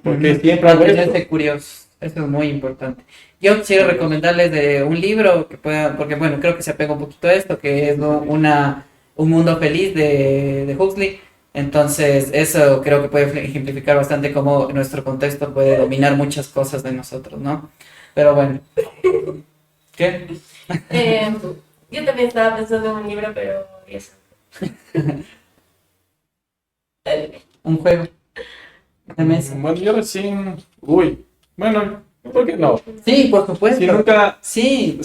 ¿Por qué siempre hago esto? Mantenerse curioso, eso es muy importante. Yo quisiera recomendarles de un libro que puedan, porque bueno, creo que se apega un poquito a esto, que es Un Mundo Feliz de Huxley. Entonces, eso creo que puede ejemplificar bastante cómo nuestro contexto puede dominar muchas cosas de nosotros, ¿no? Pero bueno. ¿Qué? Yo también estaba pensando en un libro, pero eso. Un juego de mesa. Bueno, yo recién... Uy, bueno, ¿por qué no? Sí, por supuesto. Si nunca... Sí.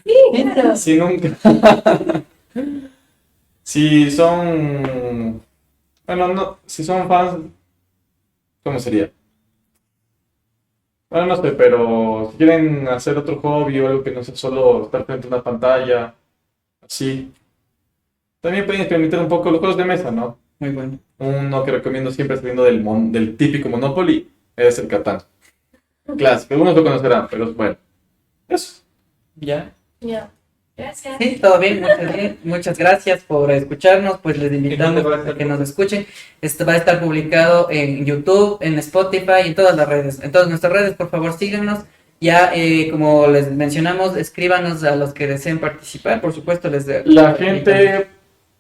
Claro. Si nunca... Si son... Bueno, no, si son fans... ¿cómo sería? Bueno, no sé, pero si quieren hacer otro hobby o algo que no sea solo estar frente a una pantalla, así, también pueden experimentar un poco los juegos de mesa, ¿no? Muy bueno. Uno que recomiendo siempre saliendo del típico Monopoly es el Catán. Clásico, algunos lo conocerán, pero bueno, eso. ¿Ya? Ya. Gracias. Sí, todo bien, muchas gracias por escucharnos, pues les invitamos dónde va a estar a que nos escuchen. Esto va a estar publicado en YouTube, en Spotify, en todas las redes, en todas nuestras redes, por favor síganos. Ya, como les mencionamos, escríbanos a los que deseen participar, por supuesto La gente,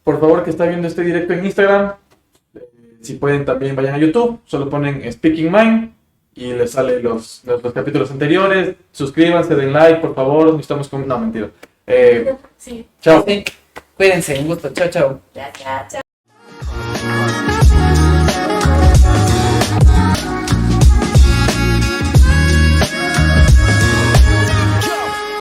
por favor, que está viendo este directo en Instagram, si pueden también vayan a YouTube, solo ponen Speaking Mind y les salen los capítulos anteriores. Suscríbanse, den like, por favor. Estamos con... No, mentira. Sí. Chao. Sí, cuídense, un gusto, chao, chao. Gracias. Chao.